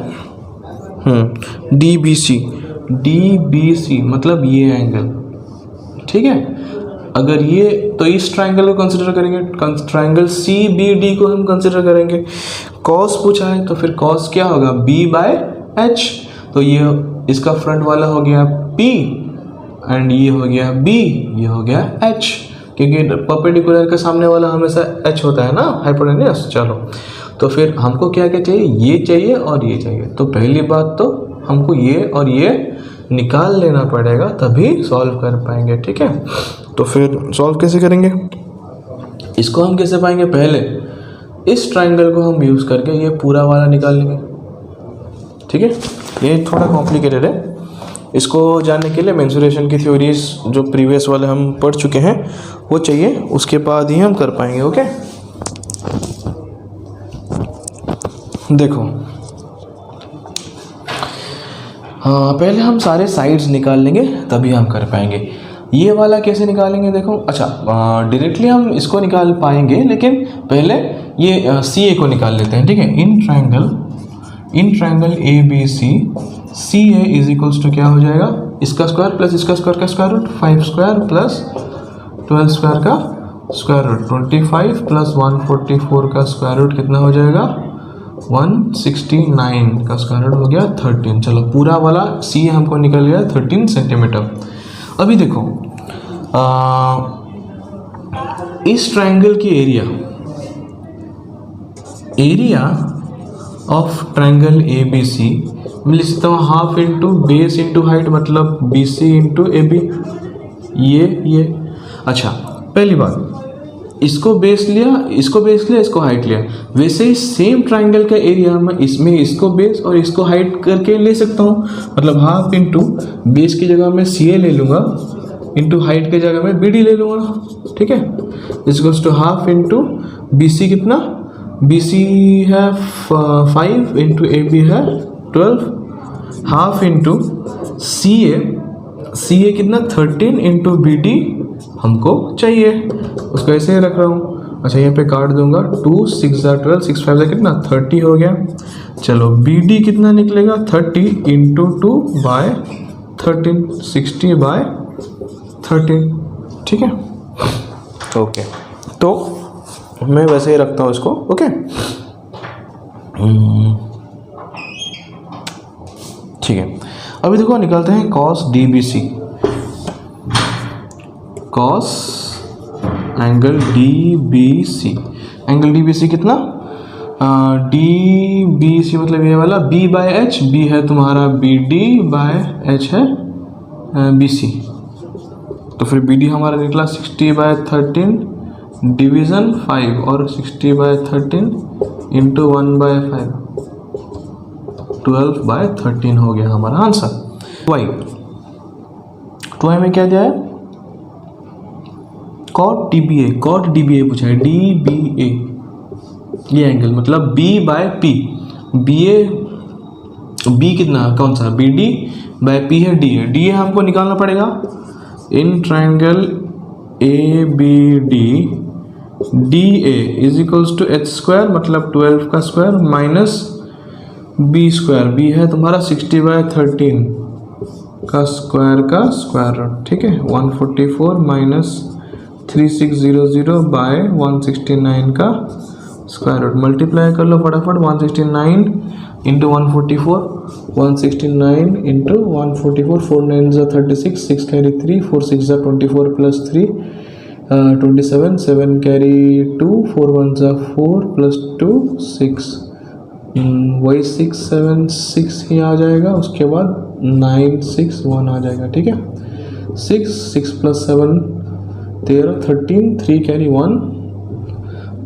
DBC मतलब ये एंगल। ठीक है, अगर ये तो इस ट्राइंगल को कंसिडर करेंगे, ट्राइंगल CBD को हम कंसिडर करेंगे। cos पूछा है तो फिर cos क्या होगा B/H, तो ये इसका फ्रंट वाला हो गया P एंड ये हो गया B, ये हो गया H, क्योंकि परपेंडिकुलर का सामने वाला हमेशा H होता है ना, हाइपोटेन्यूज। चलो तो फिर हमको क्या क्या चाहिए, ये चाहिए और ये चाहिए। तो पहली बात तो हमको ये और ये निकाल लेना पड़ेगा, तभी सॉल्व कर पाएंगे। ठीक है, तो फिर सॉल्व कैसे करेंगे, इसको हम कैसे पाएंगे, पहले इस ट्राइंगल को हम यूज़ करके ये पूरा वाला निकाल लेंगे। ठीक है, ये थोड़ा कॉम्प्लिकेटेड है, इसको जानने के लिए मेंसुरेशन की थ्योरीज जो प्रीवियस वाले हम पढ़ चुके हैं वो चाहिए, उसके बाद ही हम कर पाएंगे। ओके, देखो हाँ, पहले हम सारे साइड्स निकाल लेंगे तभी हम कर पाएंगे। ये वाला कैसे निकालेंगे देखो, अच्छा डायरेक्टली हम इसको निकाल पाएंगे, लेकिन पहले ये सी ए को निकाल लेते हैं, ठीक है। In triangle A B C, C A is equals to क्या हो जाएगा, इसका स्क्वायर प्लस इसका स्क्वायर का square root, 5 square plus 12 square का स्क्वायर रूट, 25 प्लस 144 का स्क्वायर रूट कितना हो जाएगा, 169 का स्क्वायर रूट हो गया 13। चलो पूरा वाला सी हमको निकल गया 13 सेंटीमीटर। अभी देखो इस ट्रायंगल की area of triangle A B C मैं लिख सकता हूँ half into base into height, मतलब B C into A B, ये। अच्छा पहली बात इसको बेस लिया, इसको हाइट लिया, वैसे ही सेम ट्रायंगल का एरिया मैं इसमें इसको बेस और इसको हाइट करके ले सकता हूँ, मतलब हाफ इंटू बेस की जगह मैं सी ए ले लूँगा, इंटू हाइट की जगह मैं बी डी ले लूँगा, ठीक है। Is to half into B C, कितना बी सी है 5 इंटू ए बी है 12, हाफ इंटू सी ए कितना 13 इंटू बी डी हमको चाहिए, उसको ऐसे ही रख रहा हूँ। अच्छा यहाँ पे काट दूंगा, 2 6 12 6 5 कितना 30 हो गया। चलो बी डी कितना निकलेगा 30 इंटू 2 बाय 13, 60 बाय 13, ठीक है। ओके तो मैं वैसे ही रखता हूँ इसको, ओके ठीक है। अभी देखो निकालते हैं cos DBC, cos angle DBC, angle DBC कितना DBC मतलब ये वाला B बाय एच, B है तुम्हारा BD बाय एच है BC, तो फिर BD हमारा निकला 60 बाय 13 डिवीज़न 5 और 60 बाय 13 इंटू 1 बाय 5, 12 बाय 13 हो गया हमारा आंसर। वाई 2i में क्या दिया है, कॉट डीबीए पूछा है, DBA ये एंगल मतलब B बाय P, B कितना कौन सा BD बाय P है DA हमको निकालना पड़ेगा। In triangle ABD DA is equals to h square मतलब 12 का square minus b square, b है तुम्हारा 60 बाय 13 का स्क्वायर रूट, ठीक है। 144 माइनस 3600 बाय 169 का स्क्वायर रूट, मल्टीप्लाई कर लो फटाफट, 169 इंटू 144, 169 इंटू 144, 4 9 जा 36, 6 कैरी 3, 4 6 जा 24 प्लस 3 27, 7 कैरी 2, 4 1 जा 4 प्लस 2 6, वही 6 7 6 ही आ जाएगा, उसके बाद 9 6 1 आ जाएगा, ठीक है। 6 प्लस 7 13, 13 3 कैरी 1,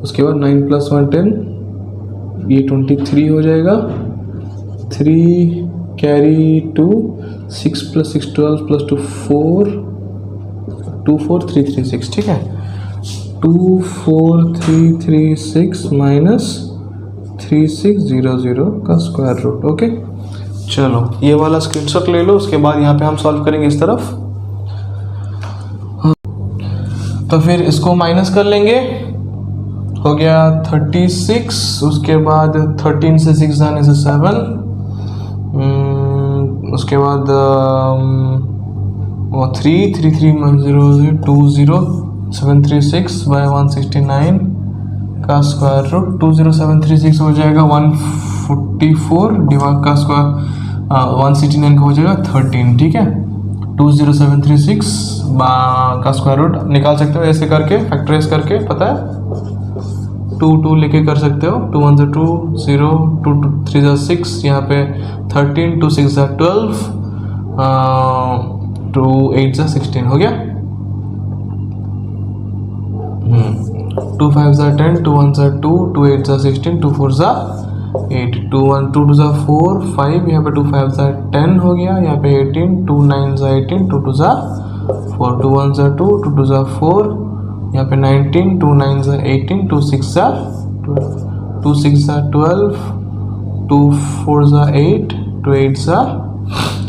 उसके बाद 9 प्लस 1 10, ये 23 हो जाएगा, 3 कैरी 2, 6 प्लस 6 12 प्लस 2 4, 2 4 3 3 6, ठीक है। 2 4 3 3 6 माइनस 3600 का स्क्वायर रूट, ओके। चलो ये वाला स्क्रीनशॉट ले लो, उसके बाद यहाँ पे हम सॉल्व करेंगे इस तरफ, तो फिर इसको माइनस कर लेंगे, हो गया 36, उसके बाद 13 से 6 जाने से 7, उसके बाद 3 3 3 0 2 0 736 बाय 169 का स्क्वायर रूट, 20736 हो जाएगा 144 डिवाइड का स्क्वायर 169 का हो जाएगा 13, ठीक है। 20736 का स्क्वायर रूट निकाल सकते हो ऐसे करके, फैक्टराइज करके, पता है 2 2 लेके कर सकते हो, 2 1 2 0 2 3 6, यहाँ पे 13 2 6 12 2 8 16 हो गया, 2 5 10 2 1 2 2 8 16 2 4 8 2 1 2 2 4 5, यहाँ पे 2 5 10 हो गया, यहाँ पे 18 2 9 18 2 2 4 2 1 2 2 2 4, यहाँ पे 19 2 9 18 2 6 12 2 6 12 2 4 8 2 8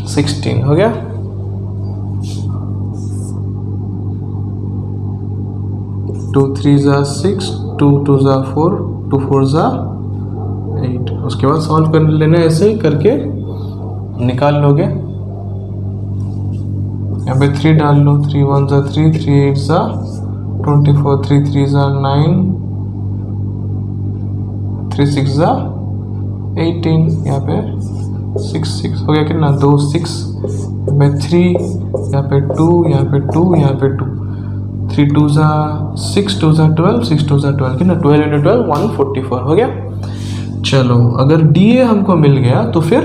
16 हो गया। 2 3 ज़ा 6, 2 2 ज़ा 4, 2 4 ज़ा 8। उसके बाद सॉल्व कर लेना, ऐसे करके निकाल लोगे। यहाँ पे 3 डाल लो, 3 1 ज़ा 3, 3 8 ज़ा 24, 3 3 ज़ा 9, 3 6 ज़ा 18। यहाँ पे 6 6 हो गया कितना, 2 6, यहाँ पे 3, यहाँ पे 2, यहाँ पे 2, यहाँ पे 2, 3 2 ज़ा 6, 2 ज़ा 12, 6 2 ज़ा 12 कितना, 12 × 12 144 हो गया। चलो अगर डी ए हमको मिल गया तो फिर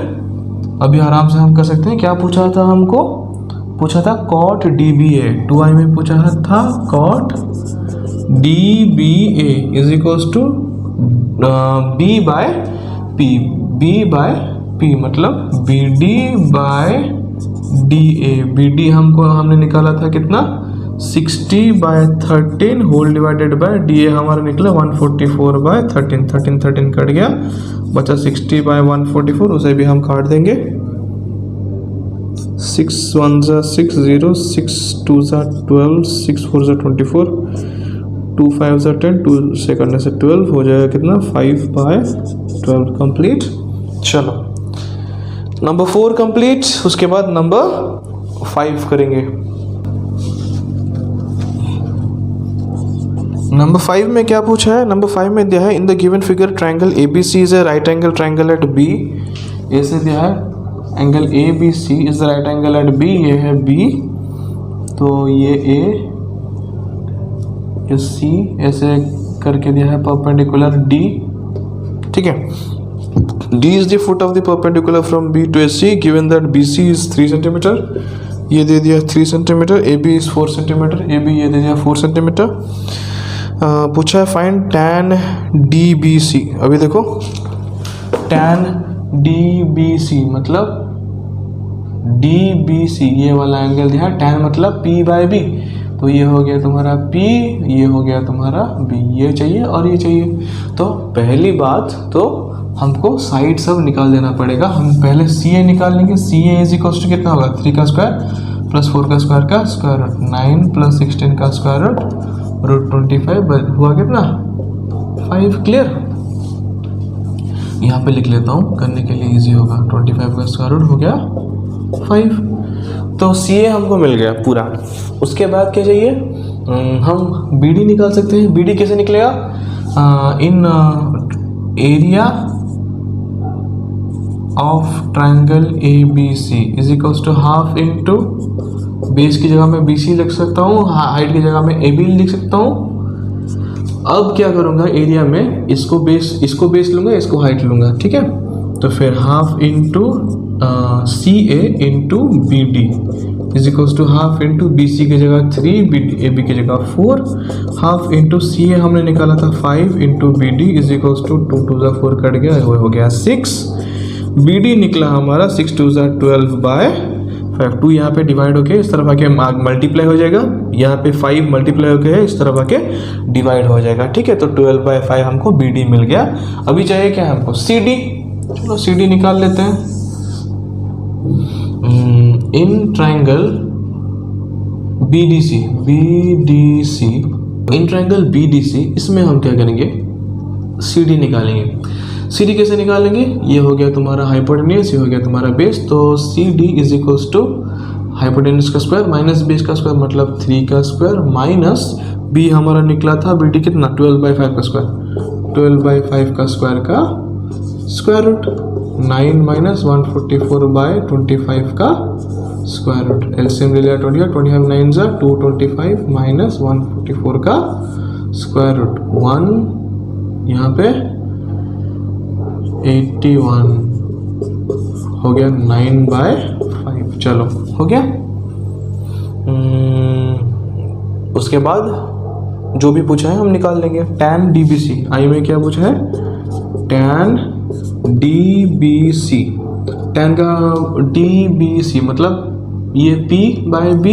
अभी आराम से हम कर सकते हैं। क्या पूछा था हमको, पूछा था कॉट डी बी ए, 2i में पूछा था cot D B A is equals to B by P, B by P मतलब B D by D A. B D हमने निकाला था कितना, 60/13 whole divided by D A हमारा निकला 144/13, 13 13 कट गया, बचा 60/144, उसे भी हम काट देंगे। 6 1 ज़ा 6 0, 6 2 ज़ा 12, 6 4 ज़ा 24, 2 5 ज़ा 10, 2 से करने से 12 हो जाएगा कितना, 5/12 कंप्लीट। चलो नंबर 4 कंप्लीट, उसके बाद नंबर 5 करेंगे। नंबर 5 में क्या पूछा है, नंबर 5 में दिया है in the given figure triangle ABC is a right angle triangle at B। ऐसे दिया है angle ABC is the right angle at B, ये है B, तो ये A, ये C, ऐसे करके दिया है परपेंडिकुलर D, ठीक है। D is the foot of the perpendicular from B to AC given that BC is 3 cm, ये दे दिया 3 cm, AB is 4 cm, AB ये दे दिया 4 cm। पूछा है फाइंड tan DBC। अभी देखो tan DBC मतलब DBC ये वाला एंगल दिया, tan मतलब P/B, तो ये हो गया तुम्हारा P, ये हो गया तुम्हारा B, ये चाहिए और ये चाहिए। तो पहली बात तो हमको साइड सब निकाल देना पड़ेगा। हम पहले CA निकाल लेंगे। CA इज इक्वल टू कितना होगा, 3 का स्क्वायर प्लस 4 का स्क्वायर का स्क्वायर रूट, 9 प्लस 16 का स्क्वायर रूट, रूट 25 हुआ कितना, 5। क्लियर, यहाँ पे लिख लेता हूँ करने के लिए इजी होगा। 25 का स्क्वायर रूट हो गया 5, तो CA हमको मिल गया पूरा। उसके बाद क्या चाहिए, हम BD निकाल सकते हैं। BD कैसे निकलेगा, in area of triangle ABC is equals to half into base की जगह में BC लिख सकता हूँ, हाइट की जगह में AB लिख सकता हूँ। अब क्या करूँगा, एरिया में इसको बेस लूँगा, इसको हाइट लूँगा, ठीक है। तो फिर half into CA into BD is equals to half into BC की जगह 3, AB की जगह 4, हाफ इंटू CA हमने निकाला था 5 into BD is equals to 2 2 ज़ा 4 कट गया, हो गया 6। BD निकला हमारा 6 2 ज़ा 12/5, 2 यहाँ पे डिवाइड होके इस तरफ आके मल्टीप्लाई हो जाएगा, यहाँ पे 5 मल्टीप्लाई होके है इस तरफ आके डिवाइड हो जाएगा, ठीक है। तो 12/5 हमको BD मिल गया। अभी चाहिए क्या हमको, CD। चलो CD निकाल लेते हैं। In triangle BDC, in triangle BDC इसमें हम क्या करेंगे, CD निकालेंगे। CD कैसे निकालेंगे, ये हो गया तुम्हारा हाइपोटेन्यूज, ये हो गया तुम्हारा बेस, तो CD is equals to hypotenuse का स्क्वायर माइनस बेस का स्क्वायर मतलब 3 का स्क्वायर माइनस B हमारा निकला था BD कितना, 12/5 का स्क्वायर, 12/5 का स्क्वायर का स्क्वायर रूट, 9 माइनस 144/25 का स्क्वायर रूट, एलसीएम ले लिया 25, 25 9 ज़ा 225 माइनस 144 का स्क्वायर रूट, 1 यहाँ पे 81 हो गया 9/5। चलो हो गया। उसके बाद जो भी पूछा है हम निकाल लेंगे। tan DBC, आई में क्या पूछा है, tan DBC, tan का DBC मतलब ये P/B,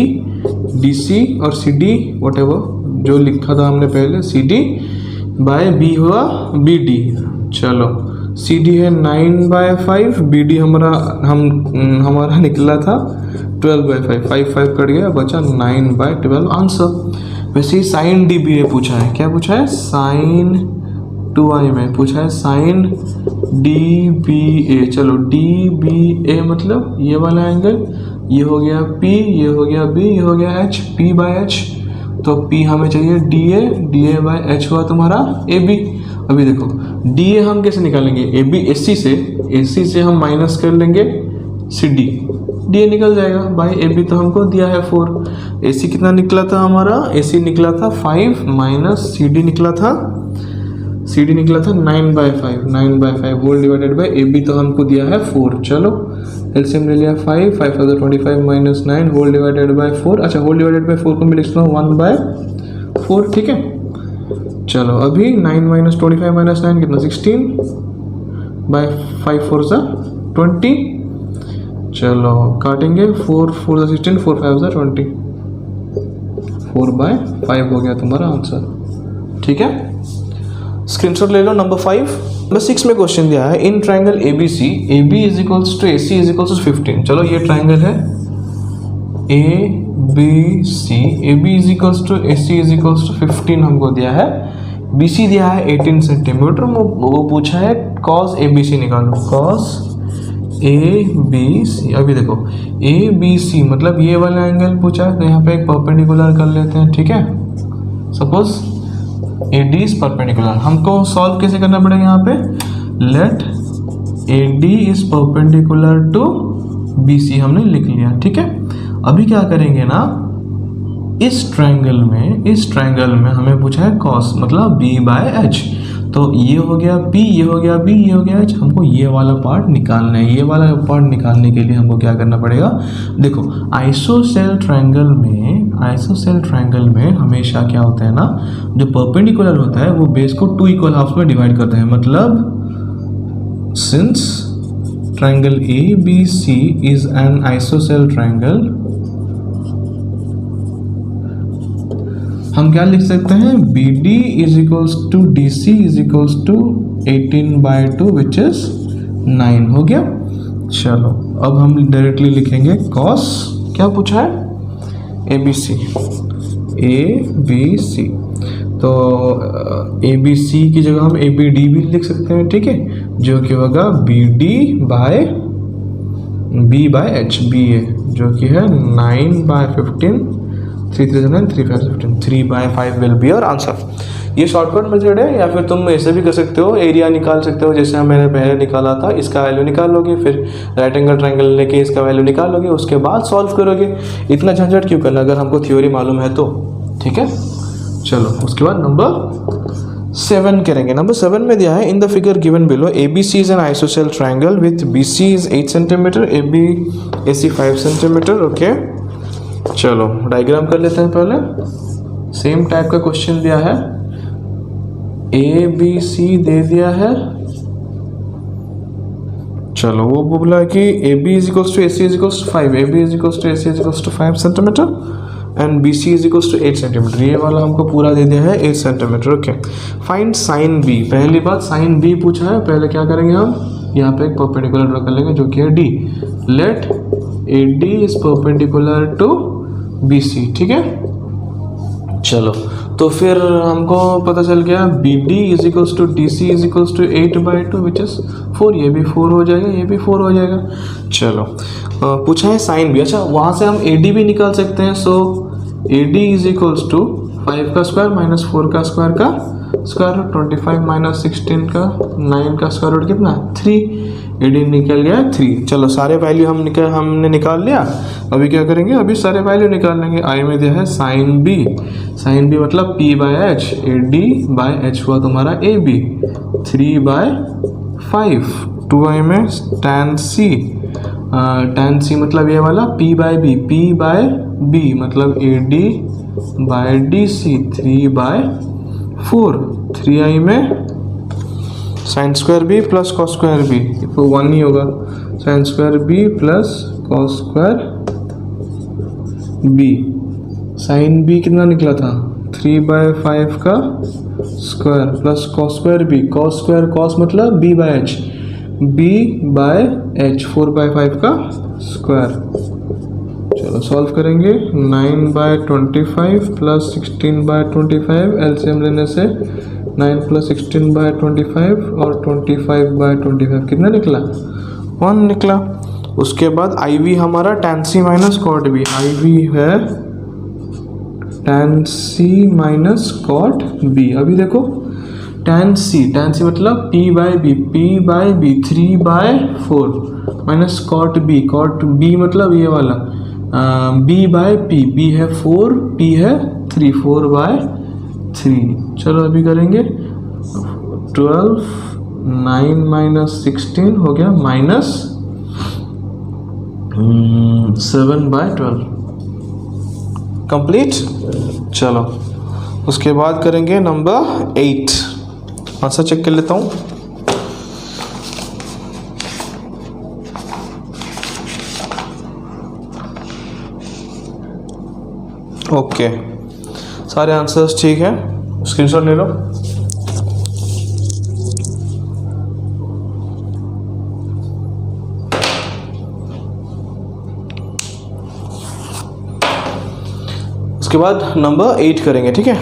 DC और CD वट एवर जो लिखा था हमने पहले, CD/B हुआ BD। चलो CD है 9/5, BD हमारा निकला था 12/5, 5 5 कट गया, बचा 9/12 आंसर। वैसे ही साइन डी बी ए पूछा है, क्या पूछा है, साइन 2i में पूछा है साइन डी बी ए। चलो डी बी ए मतलब ये वाला एंगल, ये हो गया P, ये हो गया B, ये हो गया H, P बाय H। तो P हमें चाहिए DA बाय H हुआ तुम्हारा AB। अभी देखो DA हम कैसे निकालेंगे, AB AC से हम माइनस कर लेंगे CD, DA निकल जाएगा बाय AB, तो हमको दिया है 4। AC कितना निकला था हमारा, AC निकला था 5 माइनस CD निकला था 9/5 होल डिवाइडेड बाय AB, तो हमको दिया है 4। चलो एलसीएम ले लिया 5,025 माइनस 9 होल डिवाइडेड बाय 4। अच्छा होल डिवाइडेड बाय 4 को मैं लिखता हूँ 1/4, ठीक है। चलो अभी 9 माइनस 25 माइनस 9 कितना 16 बाय 5 4 सा 20। चलो काटेंगे 4 4 सा 16 4 5 सा 20, 4/5 हो गया तुम्हारा आंसर, ठीक है। स्क्रीनशॉट ले लो। नंबर 6 में क्वेश्चन दिया है in triangle ABC, AB is equals to AC is equals to 15। चलो ये ट्राइंगल है ABC, AB is equals to AC is equals to 15 हमको दिया है, BC दिया है 18 सेंटीमीटर। वो पूछा है cos ABC निकालो, cos ABC। अभी देखो ABC मतलब ये वाला एंगल पूछा है, तो यहाँ पे एक परपेंडिकुलर कर लेते हैं, ठीक है। सपोज AD इज परपेंडिकुलर, हमको सॉल्व कैसे करना पड़ेगा, यहाँ पे let AD is perpendicular to BC हमने लिख लिया, ठीक है। अभी क्या करेंगे ना, इस ट्रायंगल में हमें पूछा है cos मतलब B बाय H, तो ये हो गया P, ये हो गया B, ये हो गया H। हमको ये वाला पार्ट निकालना है। ये वाला पार्ट निकालने के लिए हमको क्या करना पड़ेगा, देखो आइसोसेल ट्रायंगल में हमेशा क्या होता है ना, जो परपेंडिकुलर होता है वो बेस को 2 इक्वल हाफ्स में डिवाइड करता है। मतलब since triangle ABC is an isosceles triangle, हम क्या लिख सकते हैं, BD is equals to DC is equals to 18/2 which is 9 हो गया। चलो अब हम डायरेक्टली लिखेंगे cos, क्या पूछा है, ABC। तो ABC की जगह हम ABD भी लिख सकते हैं, ठीक है, जो कि होगा BD by B by H, BA जो कि है 9/15, 3 3 9 3 5 15, 3/5 विल बी योर आंसर। ये शॉर्टकट मेथड है, या फिर तुम ऐसे भी कर सकते हो, एरिया निकाल सकते हो, जैसे मैंने पहले निकाला था, इसका वैल्यू निकाल लोगे, फिर राइट एंगल ट्रायंगल लेके इसका वैल्यू निकाल लोगे, उसके बाद सॉल्व करोगे। इतना झंझट क्यों करना अगर हमको थ्योरी मालूम है तो, ठीक है। चलो उसके बाद नंबर 7 करेंगे। नंबर 7 में दिया है in the figure given below ABC is an isosceles triangle with BC is 8 centimetre, AC 5 centimetre, okay. चलो डायग्राम कर लेते हैं पहले। सेम टाइप का क्वेश्चन दिया है, ABC दे दिया है। चलो वो बोला कि AB is equals to AC is equals to 5, AB is equals to AC is equals to 5 centimetre and BC is equals to 8 centimetre. ये वाला हमको पूरा दे दिया है 8 centimetre, okay. Find sine B। पहली बात साइन B पूछा है, पहले क्या करेंगे हम, यहाँ पे एक परपेंडिकुलर ड्रॉ कर लेंगे जो कि है D। Let AD is perpendicular to BC, ठीक है। चलो तो फिर हमको पता चल गया BD is equals to DC is equals to 8/2 which is 4, ये भी 4 हो जाएगा, ये भी 4 हो जाएगा। चलो पूछा है साइन B। अच्छा वहाँ से हम AD भी निकाल सकते हैं। सो AD इज इक्वल्स टू 5 का स्क्वायर माइनस 4 का स्क्वायर का स्क्वायर रूट, 25 माइनस 16 का 9 का स्क्वायर रूट कितना 3, AD निकल गया 3। चलो सारे वैल्यू हमने निकाल लिया। अभी क्या करेंगे, अभी सारे वैल्यू निकाल लेंगे। आई में दिया है साइन B मतलब P by H, AD by H हुआ तुम्हारा AB, 3/5। 2i में tan C मतलब ये वाला P बाय B मतलब AD बाय DC, 3/4। 3i में sine square B plus cos square B, तो 1 ही होगा, sine square B plus cos square B। Sine B कितना निकला था, 3/5 का square plus cos square B, cos square cos मतलब B बाय H, 4/5 का स्क्वायर। चलो चलो सॉल्व करेंगे। 9/25 प्लस 16/25, एलसीएम लेने से 9 प्लस 16/25 और 25/25 कितना निकला? 1 निकला। उसके बाद आई वी हमारा tan c minus cot b, I V है tan c minus cot b. अभी देखो tan c मतलब p/b 3/4 माइनस कॉट b मतलब ये वाला b/p, b है 4, p है 3, 4/3। चलो अभी करेंगे 12, 9 माइनस 16 हो गया माइनस 7/12 कंप्लीट। चलो उसके बाद करेंगे नंबर 8। आंसर चेक कर लेता हूँ। ओके, सारे आंसर्स ठीक है, स्क्रीनशॉट ले लो। उसके बाद नंबर 8 करेंगे, ठीक है।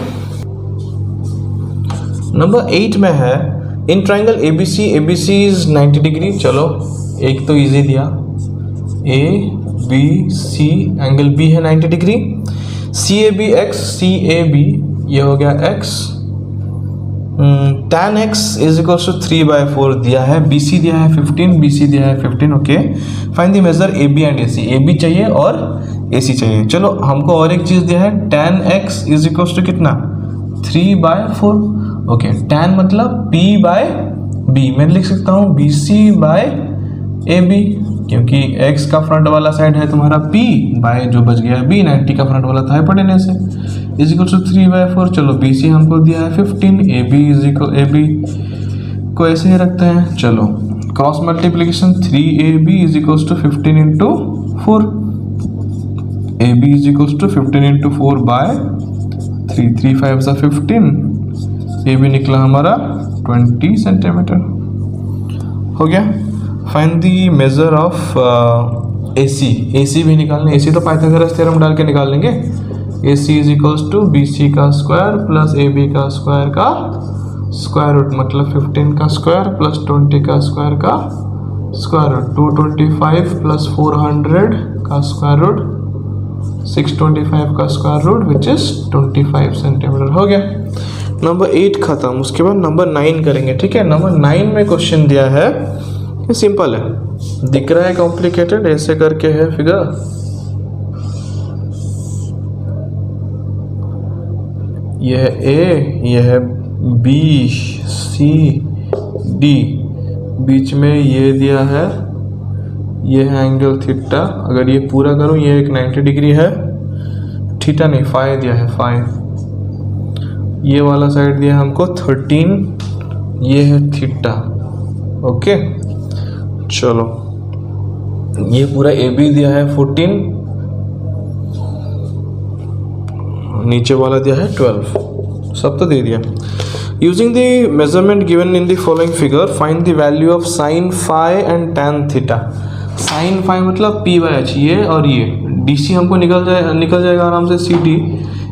नंबर 8 में है in triangle ABC is 90 degree. चलो एक तो इजी दिया, ABC एंगल B है 90 डिग्री। CAB ये हो गया x, tan x is equal to 3/4 दिया है। BC दिया है 15, okay. Find the measure AB and AC, AB चाहिए और AC चाहिए। चलो हमको और एक चीज़ दिया है, tan x is equal to कितना? 3/4, ओके। tan मतलब P/B, मैं लिख सकता हूँ BC/AB, क्योंकि x का फ्रंट वाला साइड है तुम्हारा P बाय जो बच गया B, 90 का फ्रंट वाला था पढ़ने से, इज इक्वल टू 3/4। चलो BC हमको दिया है 15, AB को ऐसे ही रखते हैं। चलो cross multiplication 3AB is equal to 15 into 4, AB is equal to 15 into 4/3, 3 5 15, AB निकला हमारा 20 सेंटीमीटर। हो गया। Find the measure of AC भी निकालना। AC तो पाइथागोरस थ्योरम डाल के निकाल लेंगे। AC is equals to BC का स्क्वायर प्लस AB का स्क्वायर का स्क्वायर रूट, मतलब 15 का स्क्वायर प्लस 20 का स्क्वायर का स्क्वायर रूट, 225 प्लस 400 का स्क्वायर रूट, 625 का square root which is 25 centimetre. हो गया, नंबर 8 खत्म। उसके बाद नंबर 9 करेंगे, ठीक है। नंबर 9 में क्वेश्चन दिया है, ये सिंपल है, दिख रहा है कॉम्प्लिकेटेड, ऐसे करके है फिगर। यह है A, यह है B, C, D, बीच में ये दिया है, ये है एंगल थीटा। अगर ये पूरा करूं, ये एक 90 डिग्री है, थीटा नहीं फाई दिया है, फाई। ये वाला साइड दिया है हमको 13, ये है थीटा, ओके। चलो ये पूरा AB दिया है 14, नीचे वाला दिया है 12, सब तो दे दिया। Using the measurement given in the following figure, find the value of sine phi and tan theta. Sine phi मतलब P/H, ये और ये DC हमको निकल जाएगा आराम से। CD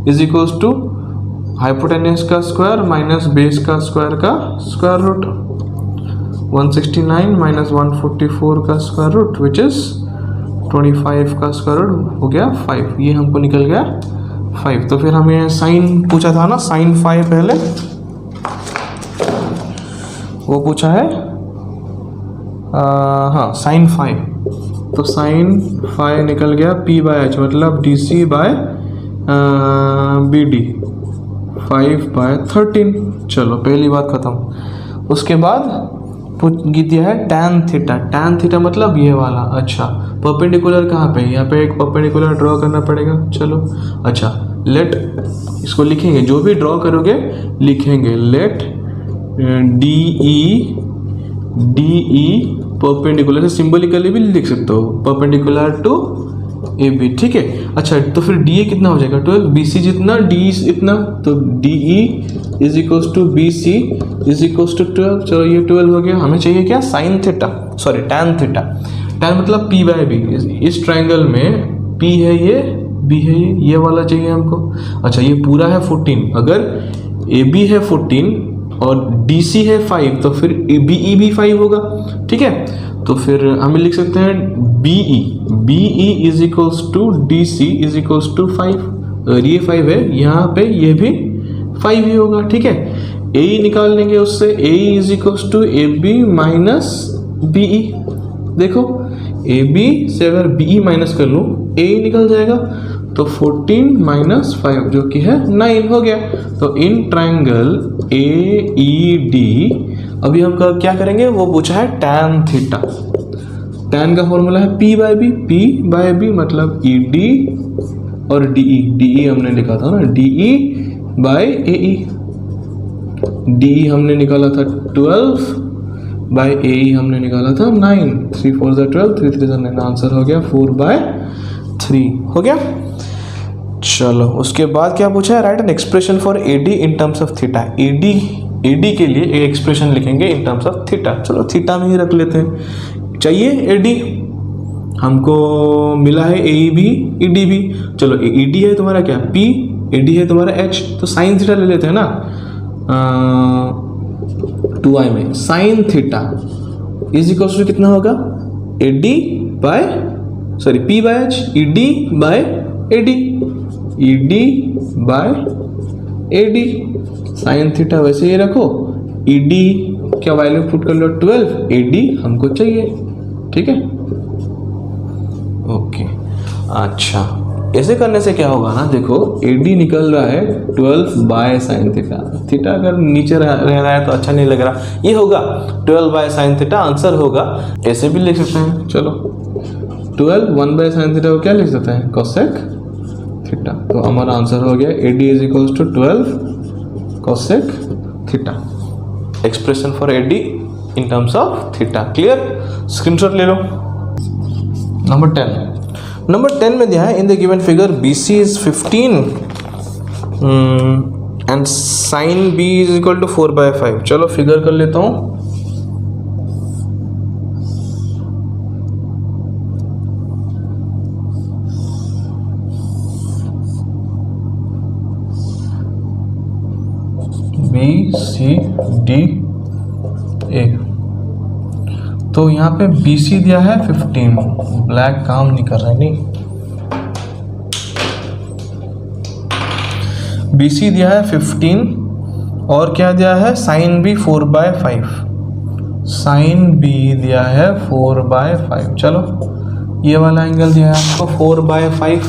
is equals to hypotenuse का स्क्वायर माइनस बेस का स्क्वायर रूट, 169 माइनस 144 का स्क्वायर रूट विच इज 25 का स्क्वायर रूट हो गया 5, ये हमको निकल गया 5। तो फिर हमें साइन पूछा था ना, साइन फाई पहले वो पूछा है, हाँ साइन फाई। तो साइन फाई निकल गया P/H मतलब DC/BD 5/13। चलो पहली बात खत्म। उसके बाद दिया है tan थीटा। tan थीटा मतलब ये वाला, अच्छा परपेंडिकुलर कहाँ पे, यहाँ पे एक परपेंडिकुलर ड्रॉ करना पड़ेगा। चलो अच्छा, लेट इसको लिखेंगे, जो भी ड्रॉ करोगे लिखेंगे लेट DE परपेंडिकुलर, सिंबलिकली भी लिख सकते हो, परपेंडिकुलर टू AB, ठीक है। अच्छा तो फिर DA कितना हो जाएगा 12, BC जितना DE इतना, तो DE is equals to BC is equals to 12। चलो ये 12 हो गया। हमें चाहिए क्या, sine theta, sorry tan theta. Tan मतलब P/B। इस ट्राइंगल में P है ये, B है ये वाला चाहिए हमको। अच्छा ये पूरा है 14, अगर AB है 14 और DC है 5 तो फिर BE भी 5 होगा, ठीक है। तो फिर हम लिख सकते हैं BE is equals to DC is equals to 5। अगर ये 5 है यहाँ पे ये भी 5 ही होगा, ठीक है। AE निकाल लेंगे उससे, AE is equals to AB minus BE। देखो AB से अगर BE माइनस कर लूँ AE निकल जाएगा, तो 14 माइनस 5 जो कि है 9 हो गया। तो इन ट्रायंगल AED अभी हम क्या करेंगे, वो पूछा है tan थीटा। tan का फॉर्मूला है P बाय B मतलब ED और DE हमने लिखा था ना, DE बाय AE। DE हमने निकाला था 12 बाय AE हमने निकाला था 9। 3 4 12, 3 3 9, आंसर हो गया 4/3 हो गया। चलो उसके बाद क्या पूछा है, right an expression for AD in terms of theta. AD के लिए एक एक्सप्रेशन लिखेंगे इन टर्म्स ऑफ थीटा। चलो थीटा में ही रख लेते हैं, चाहिए AD हमको मिला है, AE भी ED भी। चलो ED है तुम्हारा क्या P, AD है तुम्हारा H, तो साइन थीटा ले लेते हैं ना। 2i में sine theta is equal to कितना होगा, P by H, ED by AD sine theta वैसे ही रखो। ED क्या वैल्यू पुट कर लो 12, AD हमको चाहिए, ठीक है। ओके अच्छा ऐसे करने से क्या होगा ना, देखो AD निकल रहा है 12 बाय साइन थीटा। थीटा अगर नीचे रह रहा है तो अच्छा नहीं लग रहा, ये होगा 12 बाय साइन थीटा, आंसर होगा। ऐसे भी लिख सकते हैं, चलो 12 1 बाय साइन थीटा को क्या लिख सकते हैं, कोसेक थीटा। तो हमारा आंसर हो गया AD is equals to 12 cosec theta. Expression for AD in terms of theta. Clear, screenshot ले लो। नंबर 10 में दिया है, in the given figure BC is 15 and sine B is equal to 4/5। चलो फिगर कर लेता हूँ। BCDA, तो यहाँ पे BC दिया है 15, ब्लैक काम नहीं कर रहा है, नहीं BC दिया है 15 और क्या दिया है, साइन B 4/5, साइन B दिया है 4/5। चलो ये वाला एंगल दिया है हमको 4/5,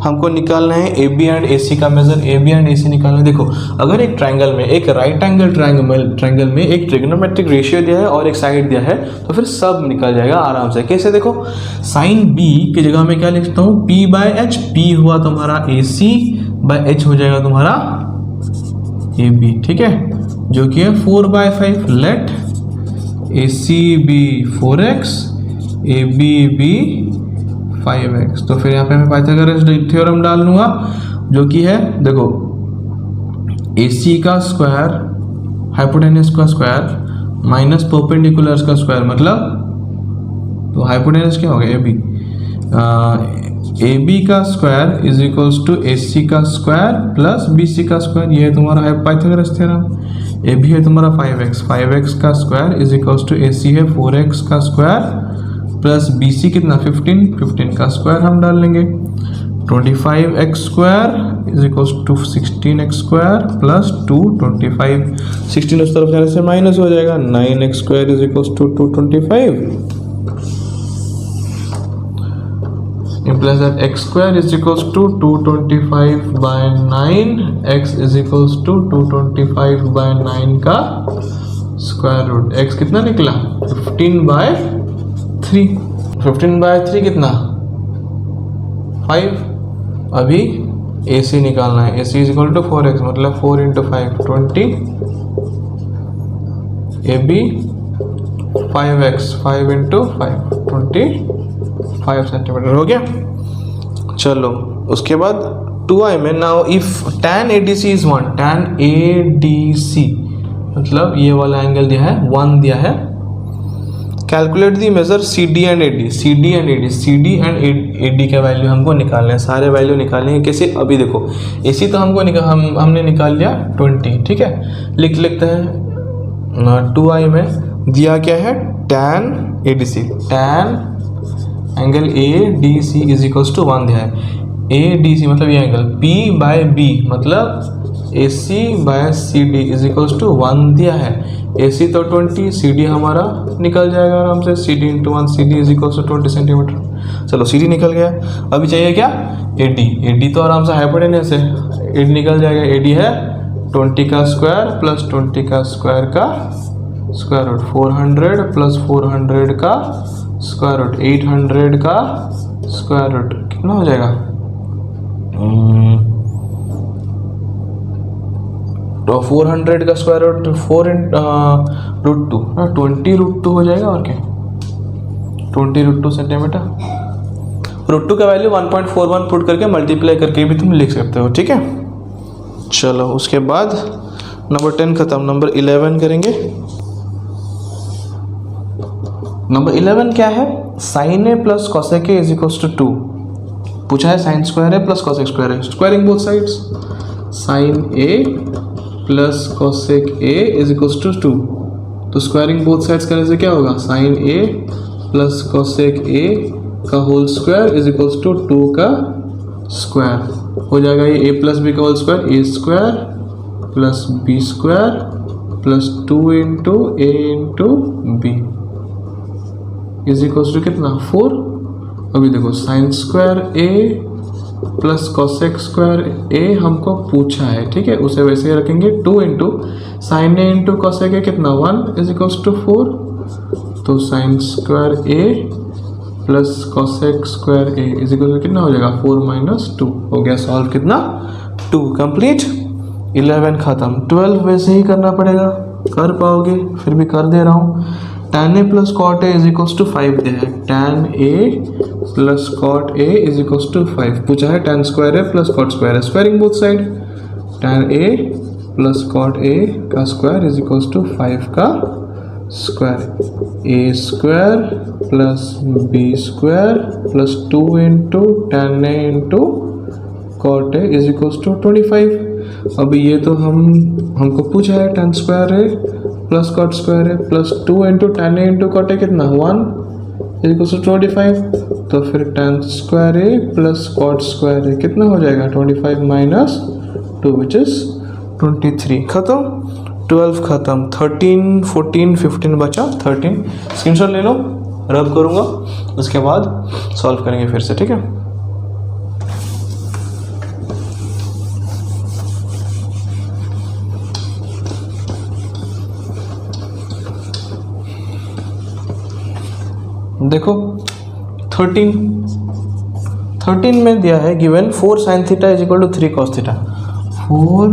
हमको निकालना है AB एंड AC का मेजर। AB एंड AC निकालना है। देखो अगर एक ट्रायंगल में, एक राइट एंगल ट्रायंगल में एक ट्रिग्नोमेट्रिक रेशियो दिया है और एक साइड दिया है, तो फिर सब निकल जाएगा आराम से। कैसे, देखो साइन B की जगह में क्या लिखता हूँ, P बाय H। P हुआ तुम्हारा AC बाय H हो जाएगा तुम्हारा AB, ठीक है, जो कि है 4/5। लेट AC be 4x, AB be 5x। तो फिर यहाँ पे मैं पाइथागोरस थ्योरम डाल लूंगा, जो कि है देखो AC का स्क्वायर हाइपोटेनस का स्क्वायर माइनस परपेंडिकुलर का स्क्वायर, मतलब तो हाइपोटेनस क्या हो गया AB का square is equals to AC का स्क्वायर प्लस BC का स्क्वायर। ये है तुम्हारा पाइथागोरस थ्योरम। AB है तुम्हारा 5x का square is equals to AC है 4x का स्क्वायर प्लस BC कितना 15 का स्क्वायर हम डाल लेंगे। 25x square is equals to 16x square plus 225, 16 उस तरफ जाने से माइनस हो जाएगा। 9x square is equals to 225 implies that x square is equals to 225 by 9, x is equals to 225 by 9 का स्क्वायर रूट। x कितना निकला 15/3, 15/3 कितना 5। अभी AC निकालना है, AC is equal to 4x मतलब 4 into 5 20, AB 5x 5 into 5 25 centimetre हो गया। चलो उसके बाद 2i में now if tan ADC is 1, tan ADC मतलब ये वाला एंगल दिया है 1 दिया है, calculate the measure C D and A D, C D and A D, C D and A D का वैल्यू हमको निकालना है, सारे वैल्यू निकालने हैं कैसे। अभी देखो ए सी तो हमको हमने निकाल लिया 20, ठीक है। लेते हैं 2i में दिया क्या है, tan A D C, tan angle A D C is equals to 1 दिया है। ए डी सी मतलब ये एंगल, P बाय बी मतलब A C by C D is equals to 1 दिया है। ए सी तो 20, सी डी हमारा निकल जाएगा आराम से, C D into 1, C D is equals to 20 centimetre. चलो सी डी निकल गया। अभी चाहिए क्या, ए डी। ए डी तो आराम से हाइपोटेनस है, ए डी निकल जाएगा। ए डी है 20 का स्क्वायर प्लस 20 का स्क्वायर का स्क्वायर रूट, 400 प्लस 400 का स्क्वायर रूट, 800 का स्क्वायर रूट, कितना हो जाएगा, तो 400 का स्क्वायर रूट 4 रूट 2, 20 रूट 2 हो जाएगा। और क्या, 20 रूट 2 सेंटीमीटर। रूट 2 का वैल्यू 1.41 पुट करके मल्टीप्लाई करके भी तुम लिख सकते हो, ठीक है। चलो उसके बाद नंबर 10 खत्म, नंबर 11 करेंगे। नंबर 11 क्या है, sine A plus cosec A is equals to 2। पूछा है साइन स्क्वायर है प्लस कॉसेक स्क्वायर है, squaring both sides. Sine A plus cosec A is equals to 2, तो स्क्वायरिंग बोथ साइड्स करने से क्या होगा, sine A plus cosec A का whole square is equals to 2 का स्क्वायर हो जाएगा। ये ए प्लस बी का whole square, A square plus B square plus 2 into a into b is equals to कितना, 4। अभी देखो sine square A plus cosec square a हमको पूछा है, ठीक है, उसे वैसे ही रखेंगे। 2 into sine A into cosec a कितना, 1 इज इक्वल्स टू 4, तो sine square A plus cosec square a is equal to कितना हो जाएगा, 4 माइनस 2 हो गया सॉल्व, कितना 2 कंप्लीट। 11 खत्म। 12 वैसे ही करना पड़ेगा, कर पाओगे, फिर भी कर दे रहा हूँ। tan a plus cot a is equals to 5 दिया है, tan a plus cot a is equals to 5। पूछा है tan स्क्वायर ए प्लस कॉट स्क्वायर है, squaring both side, tan a plus cot a का स्क्वायर इज इक्वल्स टू 5 का square, A square plus B square plus 2 into tan a into cot a is equals to 25। अब ये तो हमको पूछा है tan square ए plus cot square है plus 2 into tan a into cot a कितना, 1 is equals to 25। तो फिर tan square A plus cot square a कितना हो जाएगा, 25 माइनस 2 विच इज 23। खत्म, 12 खत्म। 13, 14, 15 बचा, 13 स्क्रीनशॉट ले लो, रब करूँगा, उसके बाद सॉल्व करेंगे फिर से, ठीक है। देखो 13 में दिया है given 4 sine theta is equal to 3 cos theta, 4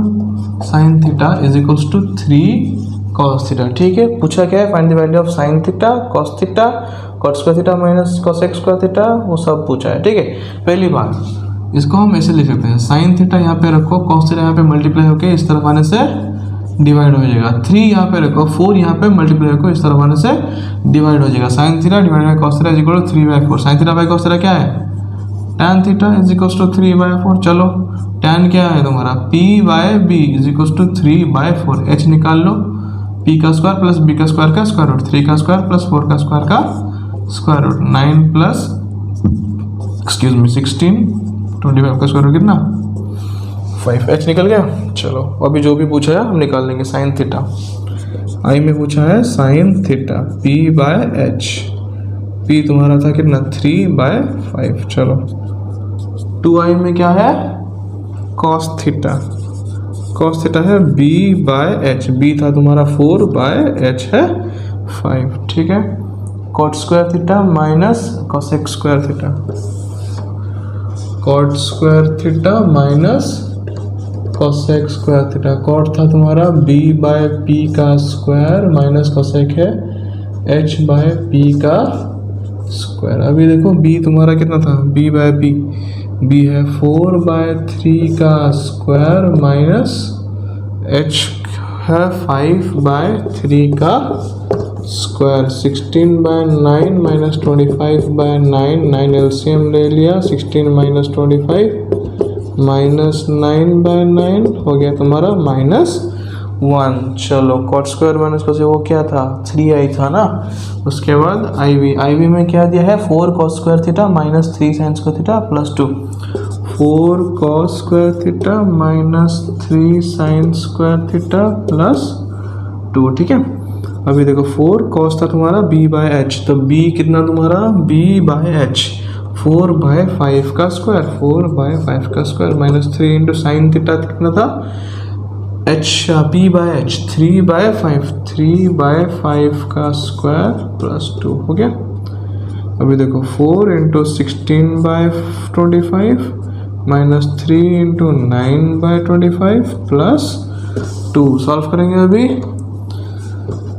sine theta is equals to 3 cos theta, ठीक है। पूछा क्या है, find the value of sine theta, cos theta, cot square theta minus cosec square theta, वो सब पूछा है, ठीक है। पहली बात इसको हम ऐसे लिख सकते हैं, साइन थीटा यहाँ पे रखो, कॉस थीटा यहाँ पे मल्टीप्लाई होकर इस तरफ आने से डिवाइड हो जाएगा, 3 यहाँ पे रखो, 4 यहाँ पे मल्टीप्लाई रखो, इस तरफ आने से डिवाइड हो जाएगा। Sine theta divide by cos theta is equal to 3/4। Sine theta by cos theta क्या है, tan theta is equal to 3/4। चलो tan क्या है तुम्हारा, p by b is equal to 3/4। h निकाल लो, p का स्क्वायर प्लस b का स्क्वायर का स्क्वायर रूट, 3 का स्क्वायर प्लस 4 का स्क्वायर का स्क्वायर रूट, 9 प्लस 16, 25 का स्क्वायर रूट कितना, 5। h निकल गया। चलो अभी जो भी पूछा है हम निकाल लेंगे। साइन थीटा आई में पूछा है sine theta, p by h, p तुम्हारा था कितना, 3/5। चलो 2i में क्या है, कॉस थीटा, कॉस थीटा है b बाय h, b था तुम्हारा 4/h है 5, ठीक है। Cot square theta minus cosec square theta, cot square theta minus cosec square theta. Cot था तुम्हारा b बाय p का स्क्वायर माइनस कॉसेक है h बाय p का स्क्वायर। अभी देखो b तुम्हारा कितना था, b बाय p, b है 4/3 का स्क्वायर माइनस h है 5/3 का स्क्वायर 16/9 माइनस 25/9, 9 एलसीएम ले लिया, 16 माइनस 25 माइनस 9/9 हो गया तुम्हारा -1। चलो कॉट स्क्वायर माइनस को से वो क्या था 3i था ना। उसके बाद आई वी में क्या दिया है 4 cos square theta minus 3 sin square theta plus 2, 4 cos square theta minus 3 sin square theta plus 2। ठीक है, अभी देखो 4 cos था तुम्हारा b/h, तो b कितना तुम्हारा b/h 4/5 का स्क्वायर, 4/5 का square minus 3 into sine theta कितना था h b/h 3/5 का स्क्वायर प्लस 2 हो गया। अभी देखो 4 into 16/25 minus 3 into 9/25 plus 2। Solve करेंगे अभी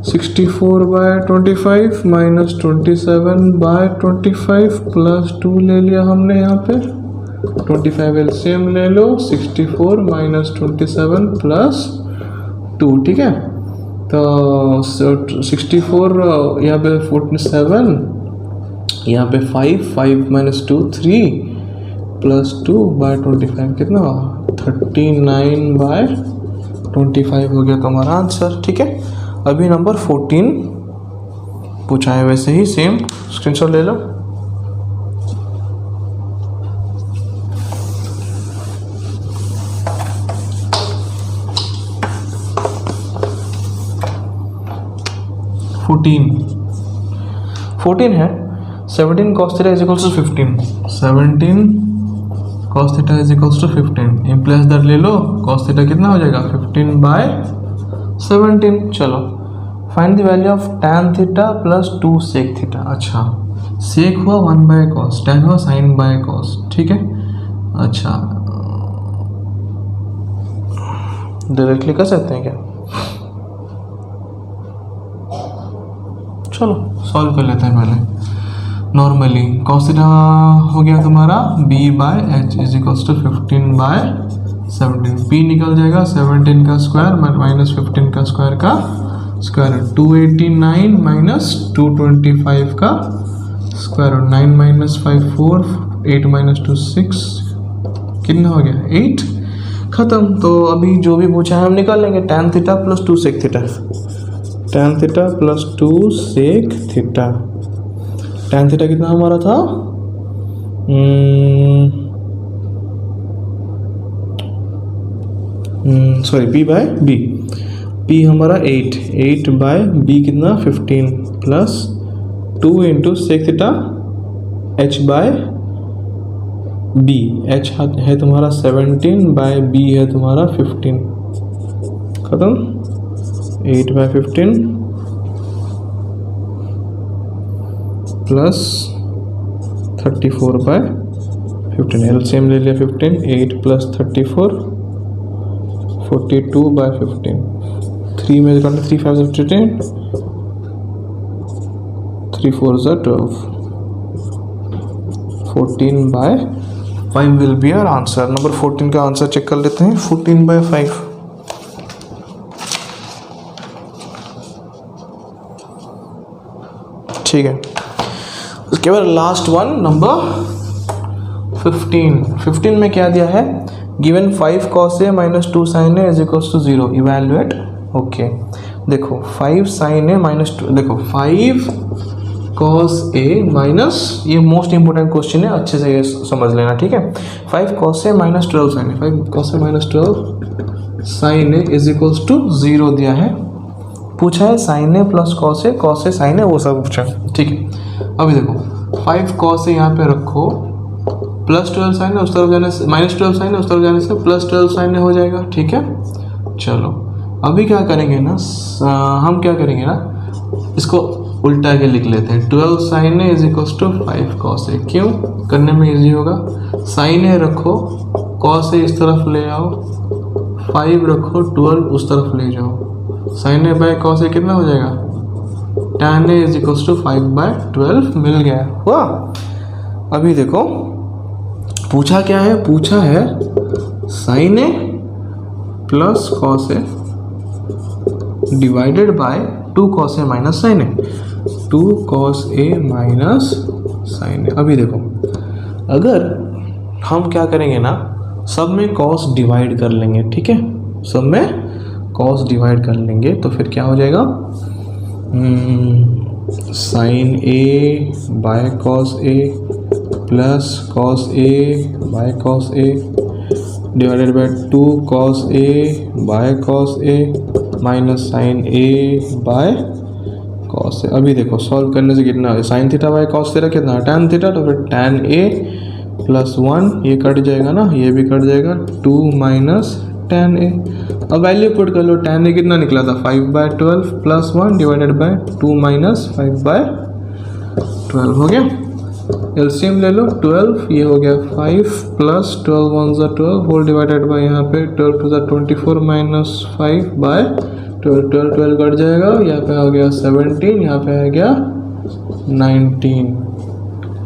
64/25 माइनस 27/25 प्लस 2 ले लिया हमने यहाँ पे, 25 एलसीएम ले लो, 64 माइनस 27 प्लस 2। ठीक है, तो 64 यहाँ पे 47, यहाँ पे 5 माइनस 2 3 प्लस 2/25 कितना हुआ 39/25 हो गया तुम्हारा आंसर। ठीक है, अभी नंबर 14 पूछा है, वैसे ही सेम स्क्रीनशॉट ले लो। फोर्टीन है 17 cos theta is equals to 15, 17 cos theta is equals to 15 implies that ले लो cos थीटा कितना हो जाएगा 15/17। चलो find the value of tan theta plus 2 sec theta. अच्छा sec हुआ 1/cos, tan हुआ sin/cos। ठीक है, अच्छा डायरेक्टली कर सकते हैं क्या, चलो सॉल्व कर लेते हैं पहले नॉर्मली। cos थीटा हो गया तुम्हारा b/h is equals to 15/17, p निकल जाएगा 17 का स्क्वायर माइनस 15 का स्क्वायर का स्क्वायर, 289 माइनस 225 का स्क्वायर, 9 माइनस 5 4, 8 माइनस 2 6, कितना हो गया 8। खत्म। तो अभी जो भी पूछा है हम निकाल लेंगे, tan theta plus 2 sec theta, tan theta plus 2 sec theta, tan theta कितना हमारा था सॉरी p हमारा 8/b कितना 15 plus 2 into sec theta h/b, h है तुम्हारा 17/b है तुम्हारा 15, खत्म। 8/15 प्लस 34/15, एलसीएम ले लिया 15, 8 प्लस 34 42/15, 3 में 3 5 10, 3 4 12, 14/5 will be our answer. Number 14 का आंसर चेक कर लेते हैं, 14/5। ठीक है, उसके बाद लास्ट वन नंबर 15 में क्या दिया है, given 5 cos a minus 2 sin a is equals to 0, evaluate. Okay देखो 5 sin a माइनस 2, देखो 5 cos a माइनस, ये मोस्ट इंपोर्टेंट क्वेश्चन है, अच्छे से ये समझ लेना। ठीक है, 5 cos a minus 12 sin a, 5 cos a minus 12 sin a is equals to 0 दिया है, पूछा है sin a plus cos a sin a वो सब पूछा है। ठीक है, अभी देखो 5 cos a यहाँ पे रखो, प्लस 12 sin a उस तरफ जाने से, माइनस 12 sin a उस तरफ जाने से प्लस 12 sin a हो जाएगा। ठीक है, चलो अभी क्या करेंगे ना, हम क्या करेंगे ना, इसको उल्टा के लिख लेते हैं, 12 sin a is equals to 5 cos a। क्यों करने में इजी होगा, sin a रखो, cos a इस तरफ ले आओ, 5 रखो, 12 उस तरफ ले जाओ, sin a by cos a कितना हो जाएगा, tan a is equals to 5/12 मिल गया हुआ। अभी देखो पूछा क्या है, पूछा है sin a plus cos a divided by 2 cos a minus sine A, 2 cos a minus sine A. अभी देखो अगर हम क्या करेंगे ना, सब में cos डिवाइड कर लेंगे, ठीक है, सब में cos डिवाइड कर लेंगे तो फिर क्या हो जाएगा, sine A by cos A plus cos A by cos A divided by 2 cos A by cos A minus sine A by cos A. अभी देखो सॉल्व करने से कितना है, sine theta by cos theta कितना है, tan थीटा, तो फिर tan ए प्लस 1 ये कट जाएगा ना, ये भी कट जाएगा, 2 माइनस tan ए। अब वैल्यू पुट कर लो, tan ए कितना निकला था 5/12 प्लस 1 डिवाइडेड बाय 2 माइनस 5/12 हो गया। एलसीएम ले लो, 12 ये हो गया 5 प्लस 12 1 ज़ा 12 होल डिवाइडेड बाय यहाँ पे 12 2 ज़ा 24 माइनस 5/12, 12 12 कट जाएगा, यहाँ पे हो गया 17, यहाँ पे आ गया 19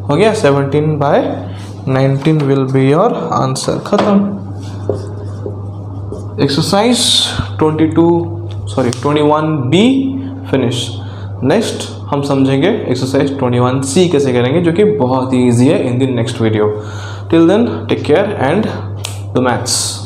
हो गया, 17/19 विल बी योर आंसर। खत्म। Exercise 21B finish. नेक्स्ट हम समझेंगे एक्सरसाइज 21C कैसे करेंगे, जो कि बहुत ही ईजी है, in the next video. Till then take care and the maths.